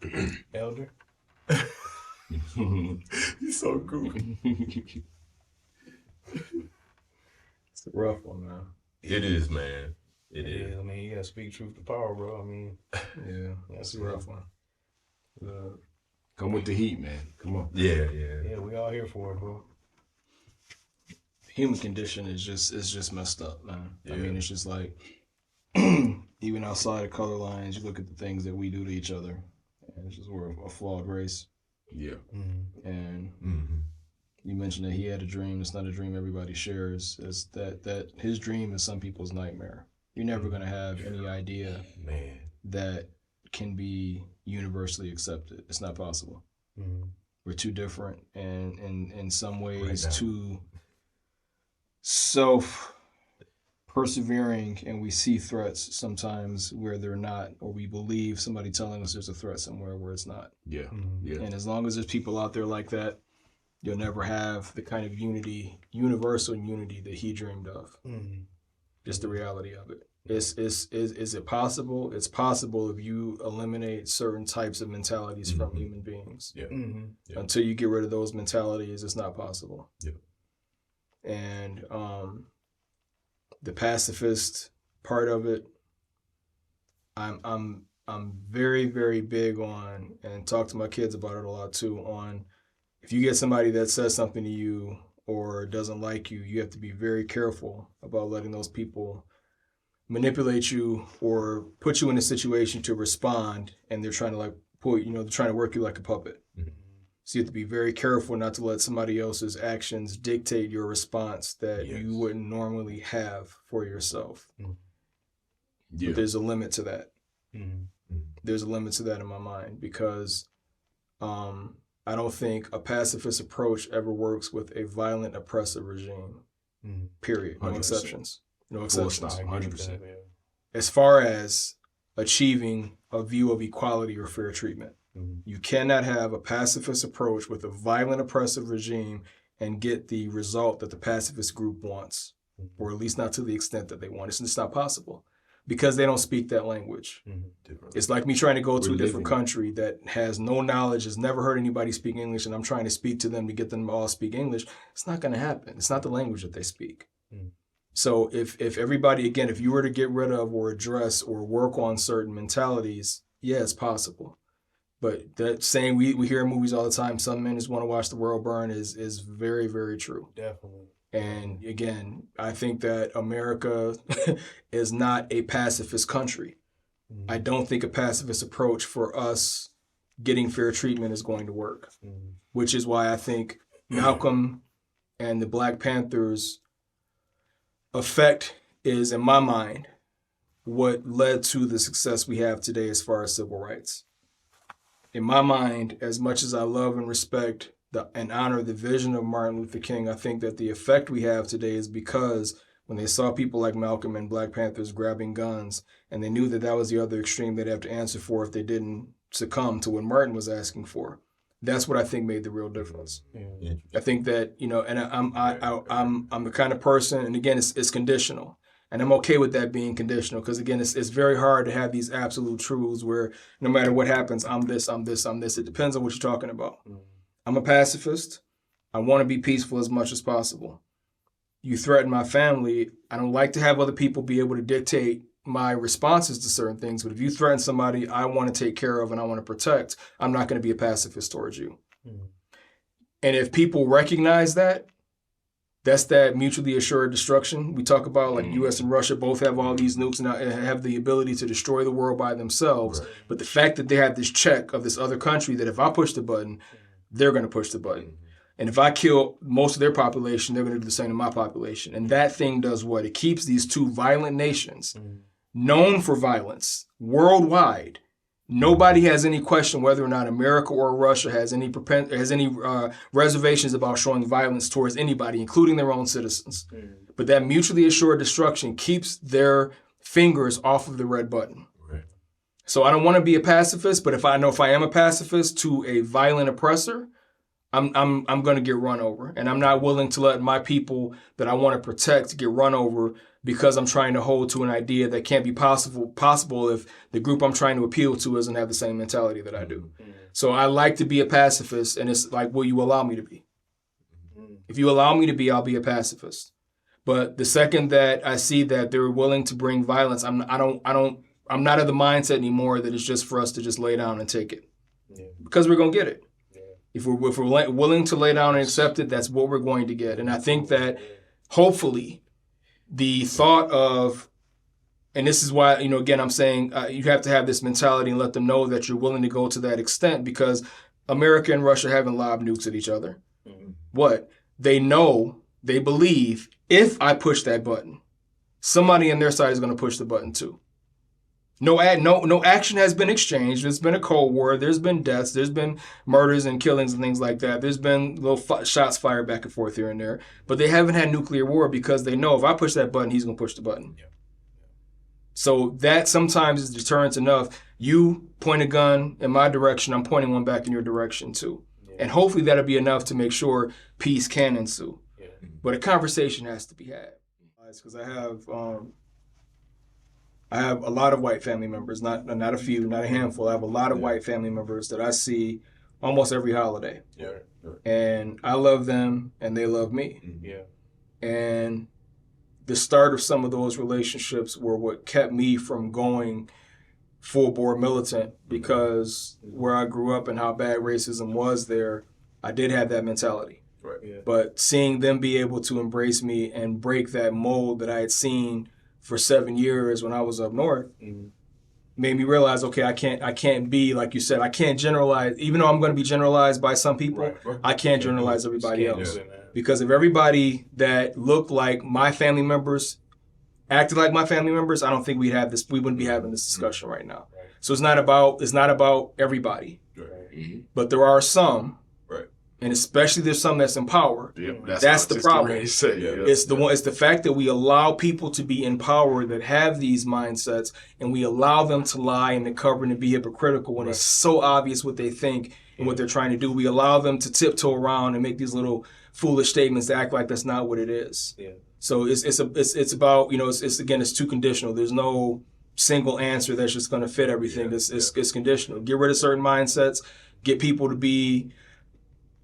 Elder? He's so goofy. It's a rough one, man. It is, man. It is. I mean, you gotta speak truth to power, bro. I mean, yeah, that's a rough one. Come with the heat, man. Come on. Yeah. Yeah, we all here for it, bro. Human condition is just messed up, man. Yeah. I mean, it's just like even outside of color lines, you look at the things that we do to each other, and it's just we're a flawed race. Yeah. Mm-hmm. And Mm-hmm. you mentioned that he had a dream. It's not a dream everybody shares. It's that his dream is some people's nightmare. You're never gonna have any idea, Man. that can be universally accepted. It's not possible. Mm-hmm. We're too different, and in some ways Right now. too self-persevering, and we see threats sometimes where they're not, or we believe somebody telling us there's a threat somewhere where it's not. Yeah. Mm-hmm. Yeah. And as long as there's people out there like that, you'll never have the kind of unity, universal unity that he dreamed of. Mm-hmm. Just the reality of it. Is it possible? It's possible if you eliminate certain types of mentalities from Mhm. human beings. Yeah. Mm-hmm. Yeah. Until you get rid of those mentalities, it's not possible. Yeah. And the pacifist part of it, I'm very, very big on, and talk to my kids about it a lot too, on if you get somebody that says something to you or doesn't like you, you have to be very careful about letting those people manipulate you or put you in a situation to respond, and they're trying to they're trying to work you like a puppet. Mhm. So you have to be very careful not to let somebody else's actions dictate your response that Yes. you wouldn't normally have for yourself. Yeah. But there's a limit to that. Mm-hmm. There's a limit to that in my mind, because I don't think a pacifist approach ever works with a violent, oppressive regime. Mm-hmm. Period. No 100%. exceptions. No Full exceptions. stop. 100%. As far as achieving a view of equality or fair treatment, Mm-hmm. you cannot have a pacifist approach with a violent, oppressive regime and get the result that the pacifist group wants, or at least not to the extent that they want. It's just not possible, because they don't speak that language. Mm-hmm. It's like me trying to go to We're a different living. country that has no knowledge, has never heard anybody speak English, and I'm trying to speak to them to get them to all speak English. It's not going to happen. It's not the language that they speak. Mm. So if everybody, again, if you were to get rid of or address or work on certain mentalities, yeah, it's possible. But that saying we hear in movies all the time, some men just want to watch the world burn, is very, very true. Definitely. And again, I think that America is not a pacifist country. Mm-hmm. I don't think a pacifist approach for us getting fair treatment is going to work, Mm-hmm. which is why I think Malcolm and the Black Panthers' effect is, in my mind, what led to the success we have today as far as civil rights. In my mind, as much as I love and respect and honor the vision of Martin Luther King, I think that the effect we have today is because when they saw people like Malcolm and Black Panthers grabbing guns, and they knew that that was the other extreme they'd have to answer for if they didn't succumb to what Martin was asking for. That's what I think made the real difference. Yeah. I think that, and I'm the kind of person, and again, it's conditional. And I'm okay with that being conditional, because again, it's very hard to have these absolute truths where no matter what happens, I'm this, I'm this, I'm this. It depends on what you're talking about. Mm-hmm. I'm a pacifist. I want to be peaceful as much as possible. You threaten my family. I don't like to have other people be able to dictate my responses to certain things. But if you threaten somebody I want to take care of and I want to protect, I'm not going to be a pacifist towards you. Mm-hmm. And if people recognize that, That's that mutually assured destruction we talk about. Like U.S. and Russia both have all these nukes and have the ability to destroy the world by themselves. Right. But the fact that they have this check of this other country that if I push the button, they're going to push the button. And if I kill most of their population, they're going to do the same to my population. And that thing does what? It keeps these two violent nations known for violence worldwide. Nobody has any question whether or not America or Russia has any reservations about showing violence towards anybody, including their own citizens. But that mutually assured destruction keeps their fingers off of the red button. Right. So I don't want to be a pacifist, but if I am a pacifist to a violent oppressor, I'm going to get run over, and I'm not willing to let my people that I want to protect get run over because I'm trying to hold to an idea that can't be possible if the group I'm trying to appeal to doesn't have the same mentality that I do. So I like to be a pacifist, and it's like, will you allow me to be? If you allow me to be, I'll be a pacifist. But the second that I see that they're willing to bring violence, I'm not of the mindset anymore that it's just for us to just lay down and take it, because we're gonna get it. If we're willing to lay down and accept it, that's what we're going to get. And I think that hopefully the thought of, and this is why, again, I'm saying you have to have this mentality and let them know that you're willing to go to that extent, because America and Russia haven't lobbed nukes at each other. What? They know, they believe, if I push that button, somebody on their side is going to push the button too. No action has been exchanged. There's been a Cold War. There's been deaths. There's been murders and killings and things like that. There's been little shots fired back and forth here and there. But they haven't had nuclear war because they know if I push that button, he's going to push the button. Yeah. So that sometimes is deterrence enough. You point a gun in my direction, I'm pointing one back in your direction too. Yeah. And hopefully that'll be enough to make sure peace can ensue. Yeah. But a conversation has to be had. Because I have a lot of white family members, not a few, not a handful. I have a lot of white family members that I see almost every holiday. Yeah. And I love them and they love me. Yeah. And the start of some of those relationships were what kept me from going full bore militant, because where I grew up and how bad racism was there, I did have that mentality. Right. Yeah. But seeing them be able to embrace me and break that mold that I had seen for 7 years when I was up north, made me realize, okay, I can't be, like you said, I can't generalize. Even though I'm going to be generalized by some people, right. I can't generalize everybody else. Because if everybody that looked like my family members acted like my family members, I don't think we wouldn't be having this discussion right now. Right. So it's not about everybody, right. But there are some. And especially there's some that's in power. Yep, that's the problem. It's the fact that we allow people to be in power that have these mindsets, and we allow them to lie and to cover and to be hypocritical when it's so obvious what they think and what they're trying to do. We allow them to tiptoe around and make these little foolish statements to act like that's not what it is. Yeah. So it's about, it's too conditional. There's no single answer that's just going to fit everything. Yeah. It's conditional. Get rid of certain mindsets. Get people to be.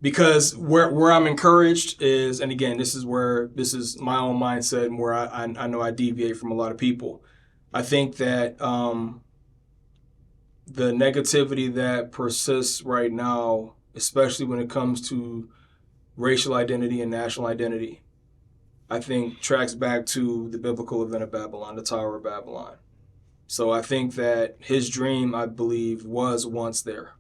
Because where I'm encouraged is, and again, this is my own mindset and where I know I deviate from a lot of people. I think that the negativity that persists right now, especially when it comes to racial identity and national identity, I think tracks back to the biblical event of Babylon, the Tower of Babylon. So I think that his dream, I believe, was once there.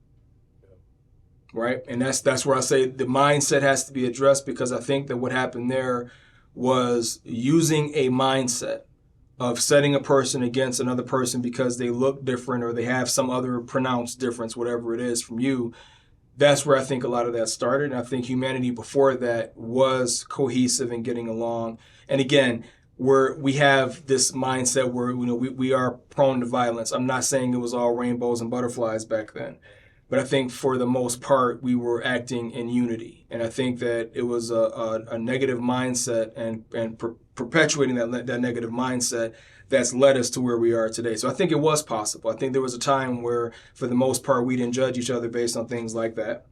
Right. And that's where I say the mindset has to be addressed, because I think that what happened there was using a mindset of setting a person against another person because they look different or they have some other pronounced difference, whatever it is from you. That's where I think a lot of that started. And I think humanity before that was cohesive and getting along. And again, we have this mindset where we are prone to violence. I'm not saying it was all rainbows and butterflies back then. But I think for the most part, we were acting in unity. And I think that it was a negative mindset and perpetuating that negative mindset that's led us to where we are today. So I think it was possible. I think there was a time where, for the most part, we didn't judge each other based on things like that.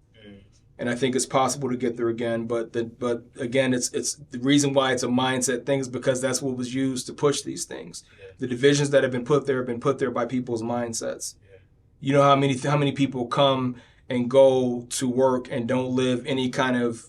And I think it's possible to get there again. But again, it's the reason why it's a mindset thing is because that's what was used to push these things. The divisions that have been put there by people's mindsets. You know how many people come and go to work and don't live any kind of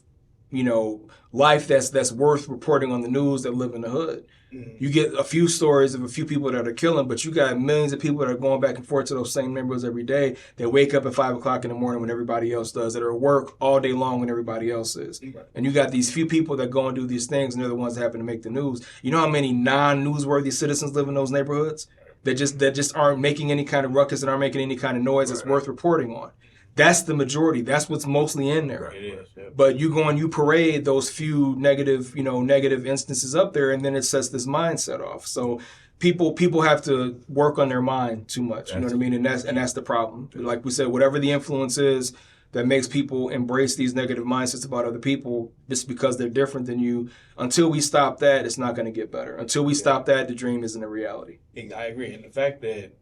life that's worth reporting on the news that live in the hood. You get a few stories of a few people that are killing, but you got millions of people that are going back and forth to those same neighborhoods every day. They wake up at 5 o'clock in the morning when everybody else does. That are at work all day long when everybody else is. And you got these few people that go and do these things, and they're the ones that happen to make the news. You know how many non-newsworthy citizens live in those neighborhoods that just aren't making any kind of ruckus and aren't making any kind of noise that's worth reporting on? That's the majority. That's what's mostly in there. It is, yeah. But you go and you parade those few negative instances up there, and then it sets this mindset off. So people have to work on their mind too much. You know what I mean? And that's the problem. Like we said, whatever the influence is that makes people embrace these negative mindsets about other people just because they're different than you, until we stop that, it's not going to get better. Until we stop that, the dream isn't a reality. I agree. And the fact that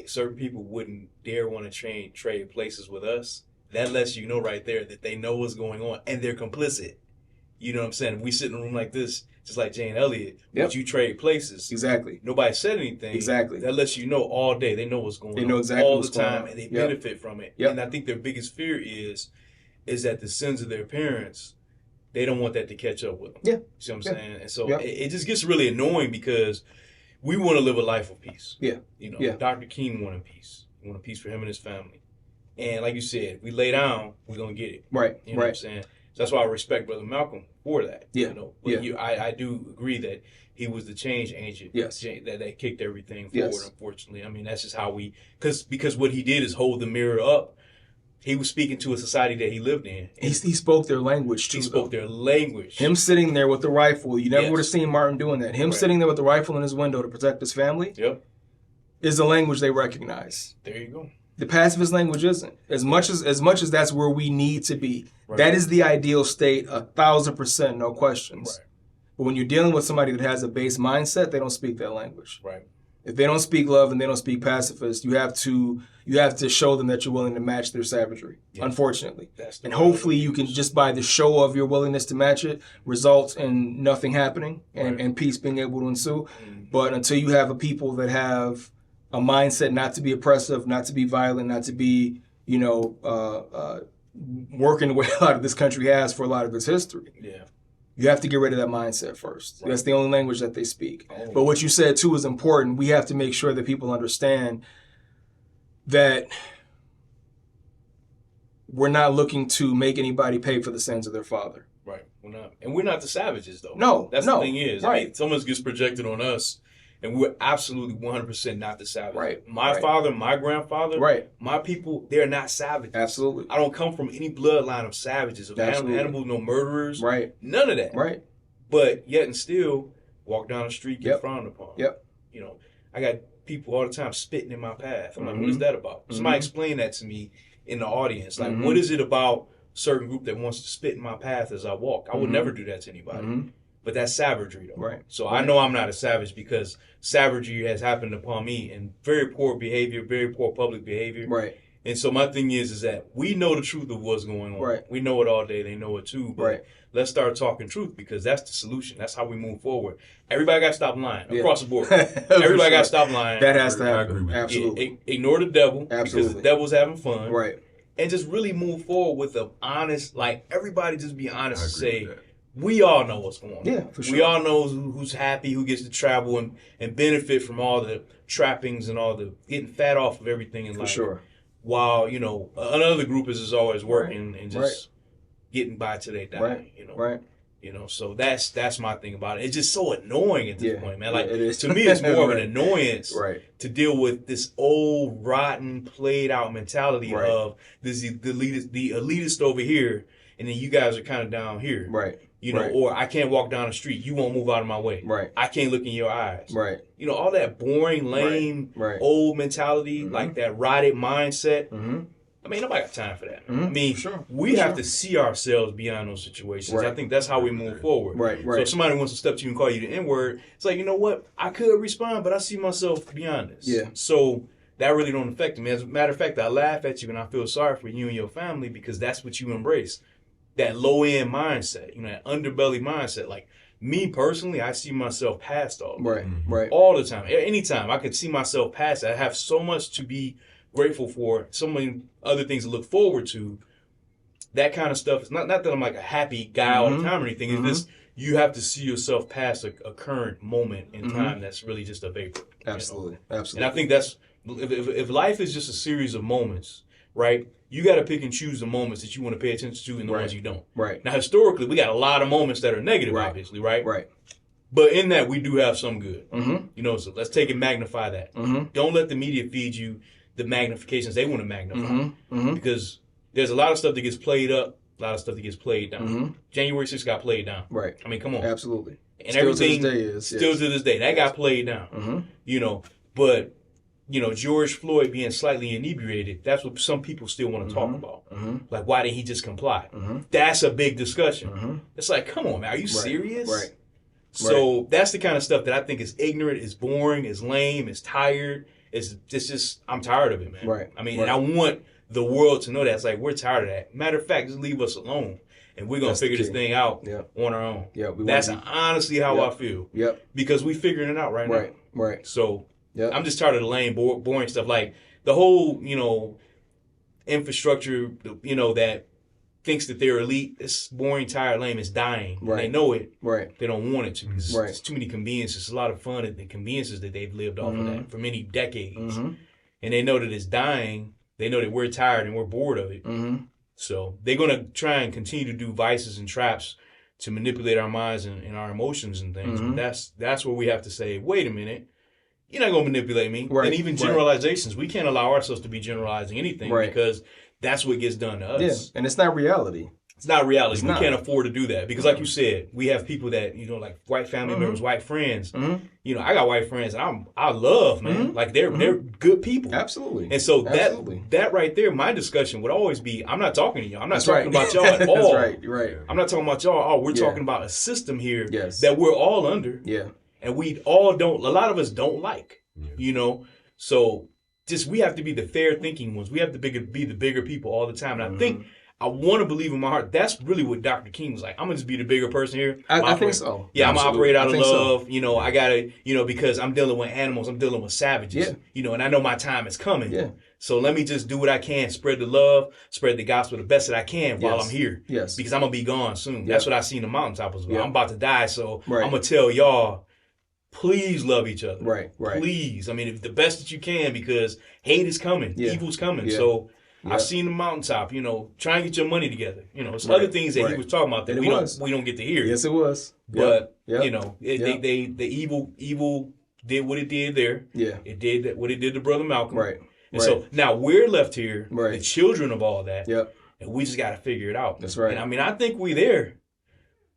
certain people wouldn't dare want to trade places with us, that lets you know right there that they know what's going on and they're complicit. You know what I'm saying? If we sit in a room like this, just like Jane Elliott, but you trade places. Exactly. Nobody said anything. Exactly. That lets you know all day. They know what's going on. They know exactly all what's the time, going on. And they benefit from it. And I think their biggest fear is that the sins of their parents, they don't want that to catch up with them. Yeah. You see what I'm saying? And so it just gets really annoying because we want to live a life of peace. Yeah. Dr. King wanted peace. He wanted peace for him and his family. And like you said, if we lay down, we're going to get it. Right. You know what I'm saying? So that's why I respect Brother Malcolm for that. Yeah. But I do agree that he was the change agent. Yes. That kicked everything forward, unfortunately. I mean, that's just how because what he did is hold the mirror up. He was speaking to a society that he lived in. He spoke their language, too. He spoke their language. Him sitting there with the rifle, you never would have seen Martin doing that. Him sitting there with the rifle in his window to protect his family is the language they recognize. There you go. The pacifist language isn't. As much as that's where we need to be. Right. That is the ideal state, 1,000%, no questions. Right. But when you're dealing with somebody that has a base mindset, they don't speak that language. Right. If they don't speak love and they don't speak pacifist, you have to show them that you're willing to match their savagery, unfortunately. And hopefully you can, just by the show of your willingness to match it, result in nothing happening and peace being able to ensue. Mm-hmm. But until you have a people that have a mindset not to be oppressive, not to be violent, not to be, working the way a lot of this country has for a lot of its history. Yeah. You have to get rid of that mindset first. Right. That's the only language that they speak. Oh. But what you said, too, is important. We have to make sure that people understand that we're not looking to make anybody pay for the sins of their father. Right. We're not. And we're not the savages, though. No. That's the thing is. Right. I mean, someone gets projected on us, and we're absolutely 100% not the savages. Right. My father, my grandfather, my people, they're not savages. Absolutely. I don't come from any bloodline of savages, of animals, no murderers. Right. None of that. Right. But yet and still, walk down the street, get frowned upon. Yep. I got people all the time spitting in my path. I'm like, what is that about? Mm-hmm. Somebody explain that to me in the audience. Like, what is it about a certain group that wants to spit in my path as I walk? I would never do that to anybody. Mm-hmm. But that's savagery, though. Right. So I know I'm not a savage because savagery has happened upon me and very poor behavior, very poor public behavior. Right. And so my thing is that we know the truth of what's going on. Right. We know it all day. They know it too. But let's start talking truth because that's the solution. That's how we move forward. Everybody got to stop lying across the board. Everybody got to stop lying. That has to happen. Absolutely. Ignore the devil because the devil's having fun. Right. And just really move forward with the honest, like everybody just be honest and say, we all know what's going on. Yeah, for sure. We all know who's happy, who gets to travel and benefit from all the trappings and all the getting fat off of everything in life. For sure. While, another group is always working and just getting by till they die. So that's my thing about it. It's just so annoying at this point, man. Like to me it's more of an annoyance to deal with this old, rotten, played out mentality of this the elitist over here and then you guys are kind of down here. Right. Or I can't walk down the street. You won't move out of my way. Right. I can't look in your eyes. Right. All that boring, lame, old mentality, like that rotted mindset. Mm-hmm. I mean, nobody got time for that. Mm-hmm. I mean, we have to see ourselves beyond those situations. Right. I think that's how we move forward. Right. So if somebody wants to step to you and call you the N-word, it's like, you know what? I could respond, but I see myself beyond this. Yeah. So that really don't affect me. As a matter of fact, I laugh at you and I feel sorry for you and your family because that's what you embrace. That low-end mindset, that underbelly mindset. Like, me personally, I see myself past all that. Right. All the time. Anytime I could see myself past it. I have so much to be grateful for, so many other things to look forward to. that kind of stuff. It's not that I'm like a happy guy all the time or anything. It's just you have to see yourself past a current moment in time that's really just a vapor. Absolutely, absolutely. And I think that's if life is just a series of moments, right? You got to pick and choose the moments that you want to pay attention to and the ones you don't. Right. Now, historically, we got a lot of moments that are negative, obviously, right? Right. But in that, we do have some good. You know, so let's take and magnify that. Don't let the media feed you the magnifications they want to magnify. Because there's a lot of stuff that gets played up, a lot of stuff that gets played down. January 6th got played down. Right. I mean, come on. Absolutely. And still everything to this day is. Still to this day. That got played down. You know, but, you know, George Floyd being slightly inebriated, that's what some people still want to talk about. Like, why didn't he just comply? That's a big discussion. It's like, come on, man. Are you serious? Right. So that's the kind of stuff that I think is ignorant, is boring, is lame, is tired. It's just I'm tired of it, man. Right. I mean, and I want the world to know that. It's like, we're tired of that. Matter of fact, just leave us alone. And we're going to figure this thing out on our own. That's honestly how I feel. Because we're figuring it out right now. Right. So I'm just tired of the lame, boring stuff. Like the whole, you know, infrastructure, you know, that thinks that they're elite. It's boring, tired, lame. It's dying. Right. And they know it. Right. They don't want it to. Because it's too many conveniences. It's a lot of fun at the conveniences that they've lived off of that for many decades. And they know that it's dying. They know that we're tired and we're bored of it. So they're going to try and continue to do vices and traps to manipulate our minds and our emotions and things. But that's where we have to say, wait a minute. You're not going to manipulate me. And even generalizations. We can't allow ourselves to be generalizing anything because that's what gets done to us. Yeah, and it's not reality. It's not reality. We can't afford to do that because, like you said, we have people that, you know, like white family members, white friends. You know, I got white friends and I love, man. Like they're good people. Absolutely. And so that right there, my discussion would always be, I'm not talking to y'all. I'm not talking about y'all at all. That's right. I'm not talking about y'all at all. We're talking about a system here that we're all under. And we all don't. A lot of us don't like. You know, so just we have to be the fair thinking ones. We have to be the bigger people all the time. And I think. I want to believe in my heart. That's really what Dr. King was like. I'm going to just be the bigger person here. I think so. Yeah, I'm going to operate out of love. So. You know, I got to, you know, because I'm dealing with animals. I'm dealing with savages. You know, and I know my time is coming. So let me just do what I can. Spread the love. Spread the gospel the best that I can while I'm here. Because I'm going to be gone soon. That's what I see in the mountaintop as well. I'm about to die. So I'm going to tell y'all, please love each other. Right. Please. I mean, the best that you can because hate is coming. Evil's coming. So... I've seen the mountaintop, you know, try and get your money together. You know, it's other things that he was talking about that we don't get to hear. Yes, it was. But, you know, the evil did what it did there. It did what it did to Brother Malcolm. And so now we're left here, the children of all that. And we just got to figure it out. That's right. And I mean, I think we're there.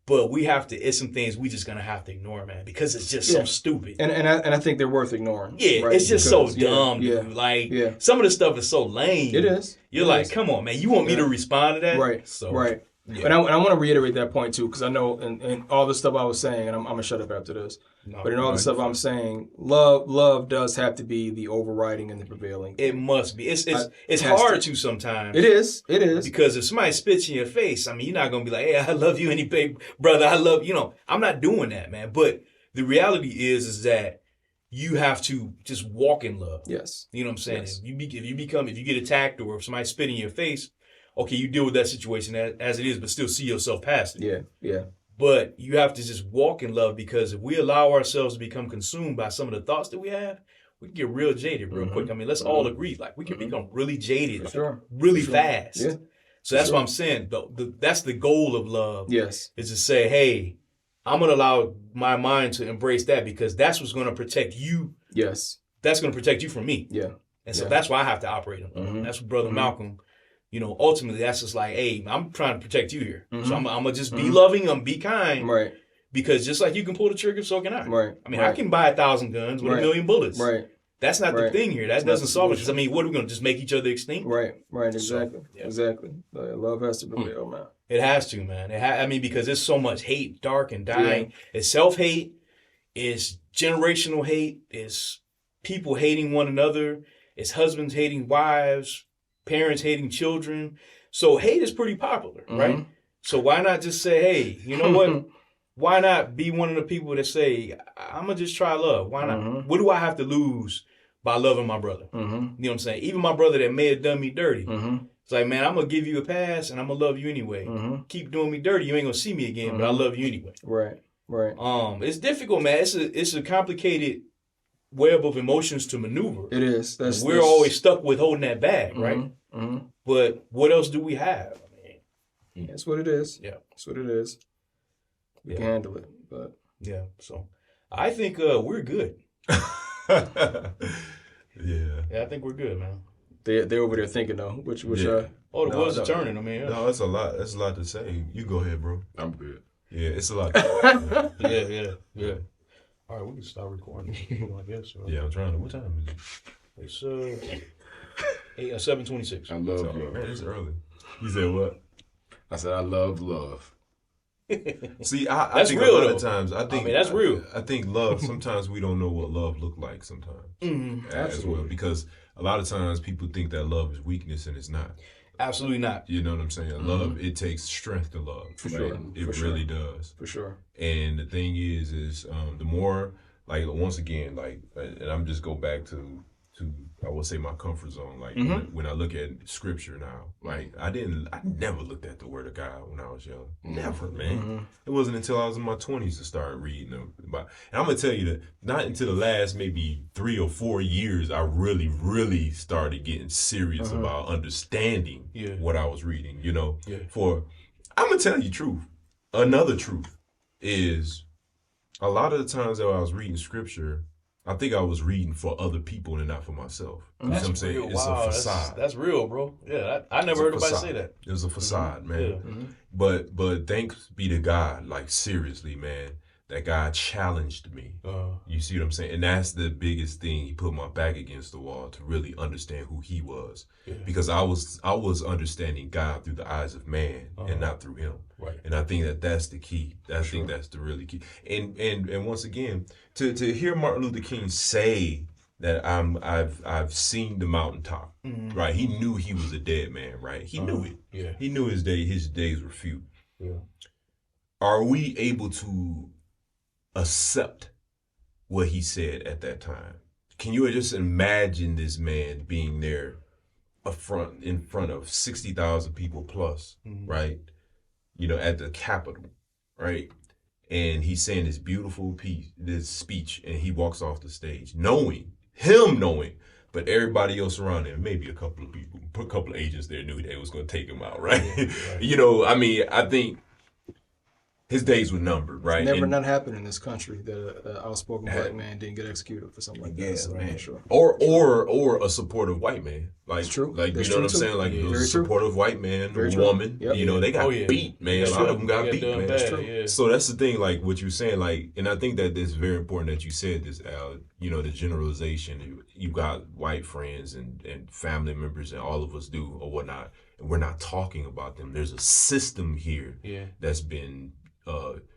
But we have to, it's some things we just going to have to ignore, man, because it's just so stupid. And I think they're worth ignoring. Yeah, it's just so dumb, dude. Like, some of the stuff is so lame. It is. You're like, come on, man. You want me to respond to that? Right. Yeah. And I want to reiterate that point, too, because I know in all the stuff I was saying, and I'm going to shut up after this, but in all the stuff I'm saying, love does have to be the overriding and the prevailing. It must be. It's hard to sometimes. It is. Because if somebody spits in your face, I mean, you're not going to be like, hey, I love you, any big brother. I love, you know, I'm not doing that, man. But the reality is that you have to just walk in love. Yes. You know what I'm saying? Yes. If you get attacked or if somebody spit in your face, okay, you deal with that situation as it is, but still see yourself past it. Yeah. But you have to just walk in love because if we allow ourselves to become consumed by some of the thoughts that we have, we can get real jaded real quick. I mean, let's all agree. Like, we can become really jaded really fast. Yeah. So that's what I'm saying. That's the goal of love. Yes. Is to say, hey, I'm going to allow my mind to embrace that because that's what's going to protect you. Yes. That's going to protect you from me. Yeah. And so that's why I have to operate in love. That's what Brother Malcolm... You know, ultimately, that's just like, hey, I'm trying to protect you here. So I'm going to just be loving, I'm be kind. Right. Because just like you can pull the trigger, so can I. Right. I mean, I can buy 1,000 guns with 1,000,000 bullets. Right. That's not the thing here. That doesn't solve it. Because, I mean, what are we going to just make each other extinct? Right. Exactly. So, exactly. Love has to prevail, man. It has to, man. I mean, because there's so much hate, dark and dying. It's self-hate. It's generational hate. It's people hating one another. It's husbands hating wives. Parents hating children. So hate is pretty popular, right? So why not just say, hey, you know what? Why not be one of the people that say, I'm going to just try love? Why not? What do I have to lose by loving my brother? You know what I'm saying? Even my brother that may have done me dirty. It's like, man, I'm gonna give you a pass and I'm gonna love you anyway. Keep doing me dirty, you ain't gonna see me again, but I love you anyway. Right. It's difficult, man. It's a complicated web of emotions to maneuver. It is. We're always stuck with holding that bag, right? But what else do we have? That's what it is. Yeah, that's what it is. We can handle it, but yeah. So I think we're good. Yeah, I think we're good, man. They're over there thinking though, which the wheels are turning. I mean, no, that's a lot. That's a lot to say. You go ahead, bro. I'm good. Yeah, it's a lot. Yeah. All right, we can start recording. I guess. Yeah, I'm trying to. What time is it? It's 7:26. I love love. Man, it's early. You said what? I said I love love. See, I that's think real, a lot though. of times. I mean, that's real. I think love. Sometimes we don't know what love look like. Sometimes as well, because a lot of times people think that love is weakness, and it's not. Absolutely not. You know what I'm saying? Love, it takes strength to love. For sure. It really does. For sure. And the thing is the more, like, once again, like, and I'm just go back to I would say my comfort zone. Like when I look at scripture now, like I never looked at the word of God when I was young. Never, man. It wasn't until I was in my 20s to start reading about. And I'm gonna tell you that not until the last maybe 3 or 4 years I really, really started getting serious about understanding what I was reading. You know, for I'm gonna tell you truth. Another truth is a lot of the times that I was reading scripture, I think I was reading for other people and not for myself. You know what I'm saying? It's a facade. That's real, bro. Yeah, I never heard anybody say that. It was a facade, man. But thanks be to God, like seriously, man, that God challenged me. You see what I'm saying? And that's the biggest thing. He put my back against the wall to really understand who he was. Because I was understanding God through the eyes of man and not through him. Right. And I think that's the key. I think that's the really key. And once again, to hear Martin Luther King say that I've seen the mountaintop, right? He knew he was a dead man, right? He knew it. Yeah. He knew his days were few. Yeah. Are we able to accept what he said at that time? Can you just imagine this man being there in front of 60,000 people plus, right? You know, at the Capitol, right? And he's saying this beautiful this speech, and he walks off the stage, knowing, but everybody else around him, maybe a couple of people, a couple of agents there knew they was going to take him out, right? You know, I mean, I think his days were numbered, right? It's never not happened in this country that an outspoken black man didn't get executed for something like that. So, man. Sure. Or a supportive white man. Like, it's true. Like, That's you know what I'm true saying? Like, yeah. a supportive white man, a woman, you know, they got beat, man. A lot of them got beat, man. That's true. Yeah. So that's the thing, like what you're saying, like, and I think that it's very important that you said this, Al, you know, the generalization. You got white friends and family members, and all of us do or whatnot, and we're not talking about them. There's a system here that's been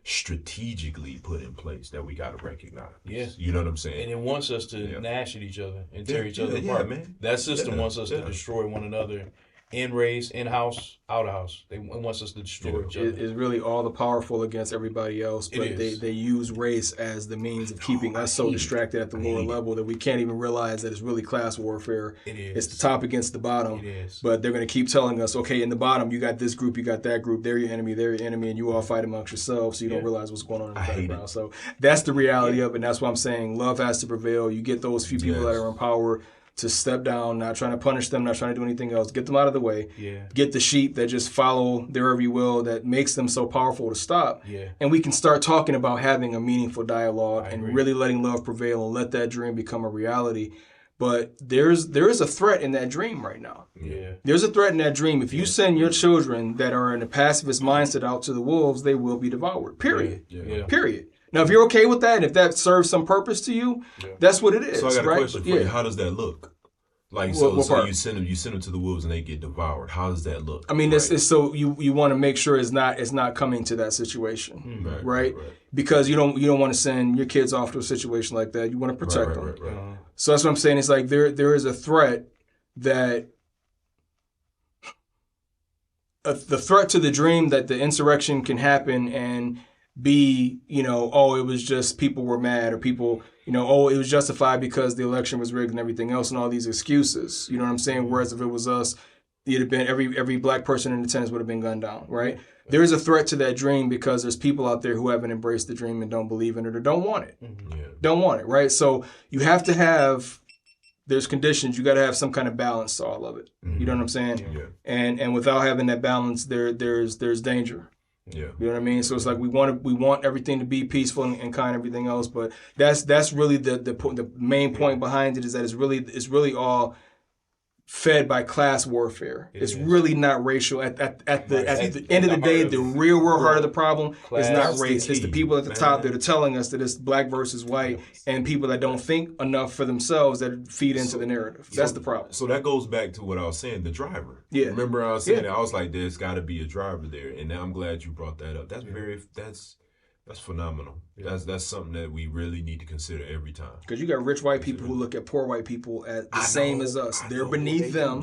strategically put in place that we got to recognize. Yeah. You know what I'm saying? And it wants us to gnash at each other and tear each other apart. Man. That system wants us to destroy one another in race, in house, out of house. It wants us to destroy each other. It's really all the powerful against everybody else, but they use race as the means of keeping us so distracted at the lower level that we can't even realize that it's really class warfare. It is. It's the top against the bottom. It is. But they're going to keep telling us, okay, in the bottom, you got this group, you got that group, they're your enemy, and you all fight amongst yourselves, so you don't realize what's going on in the background. So that's the reality of it, and that's why I'm saying love has to prevail. You get those few people that are in power to step down, not trying to punish them, not trying to do anything else. Get them out of the way. Yeah. Get the sheep that just follow their every will that makes them so powerful to stop. Yeah. And we can start talking about having a meaningful dialogue and really letting love prevail and let that dream become a reality. But there is a threat in that dream right now. Yeah. There's a threat in that dream. If you send your children that are in a pacifist mindset out to the wolves, they will be devoured. Period. Yeah. Period. Now, if you're okay with that, and if that serves some purpose to you, that's what it is. So I got a question for you. How does that look? Like, so you send them to the wolves and they get devoured. How does that look? I mean, it's so you want to make sure it's not coming to that situation, right? Because you don't want to send your kids off to a situation like that. You want to protect them. Right. So that's what I'm saying. It's like there is a threat that the threat to the dream that the insurrection can happen and be, it was just people were mad, or people, it was justified because the election was rigged and everything else and all these excuses. You know what I'm saying? Whereas if it was us you'd have been every black person in attendance would have been gunned down, right? There is a threat to that dream because there's people out there who haven't embraced the dream and don't believe in it or don't want it. Don't want it, right? So you have to have, there's conditions, you got to have some kind of balance to all of it. You know what I'm saying? And without having that balance, there's danger. You know what I mean? So it's like we want everything to be peaceful and kind, everything else, but that's really the main point behind it, is that it's really all fed by class warfare. It's really not racial. At the end of the day, the real world heart of the problem is not race. It's the people at the top that are telling us that it's black versus white, and people that don't think enough for themselves that feed into the narrative. That's the problem. So that goes back to what I was saying, the driver. Remember I was saying that? I was like, there's got to be a driver there, and now I'm glad you brought that up. That's phenomenal. That's something that we really need to consider every time. Because you got rich white people who look at poor white people as the same as us. They're beneath them,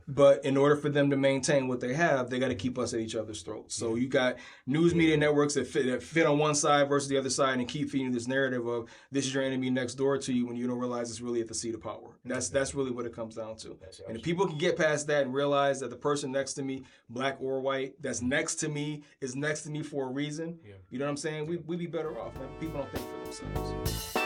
but in order for them to maintain what they have, they got to keep us at each other's throats. So you got news media networks that fit on one side versus the other side and keep feeding this narrative of this is your enemy next door to you when you don't realize it's really at the seat of power. That's really what it comes down to. And if people can get past that and realize that the person next to me, black or white, that's next to me is next to me for a reason, you know what I'm saying? We'd be better off, man. People don't think for themselves.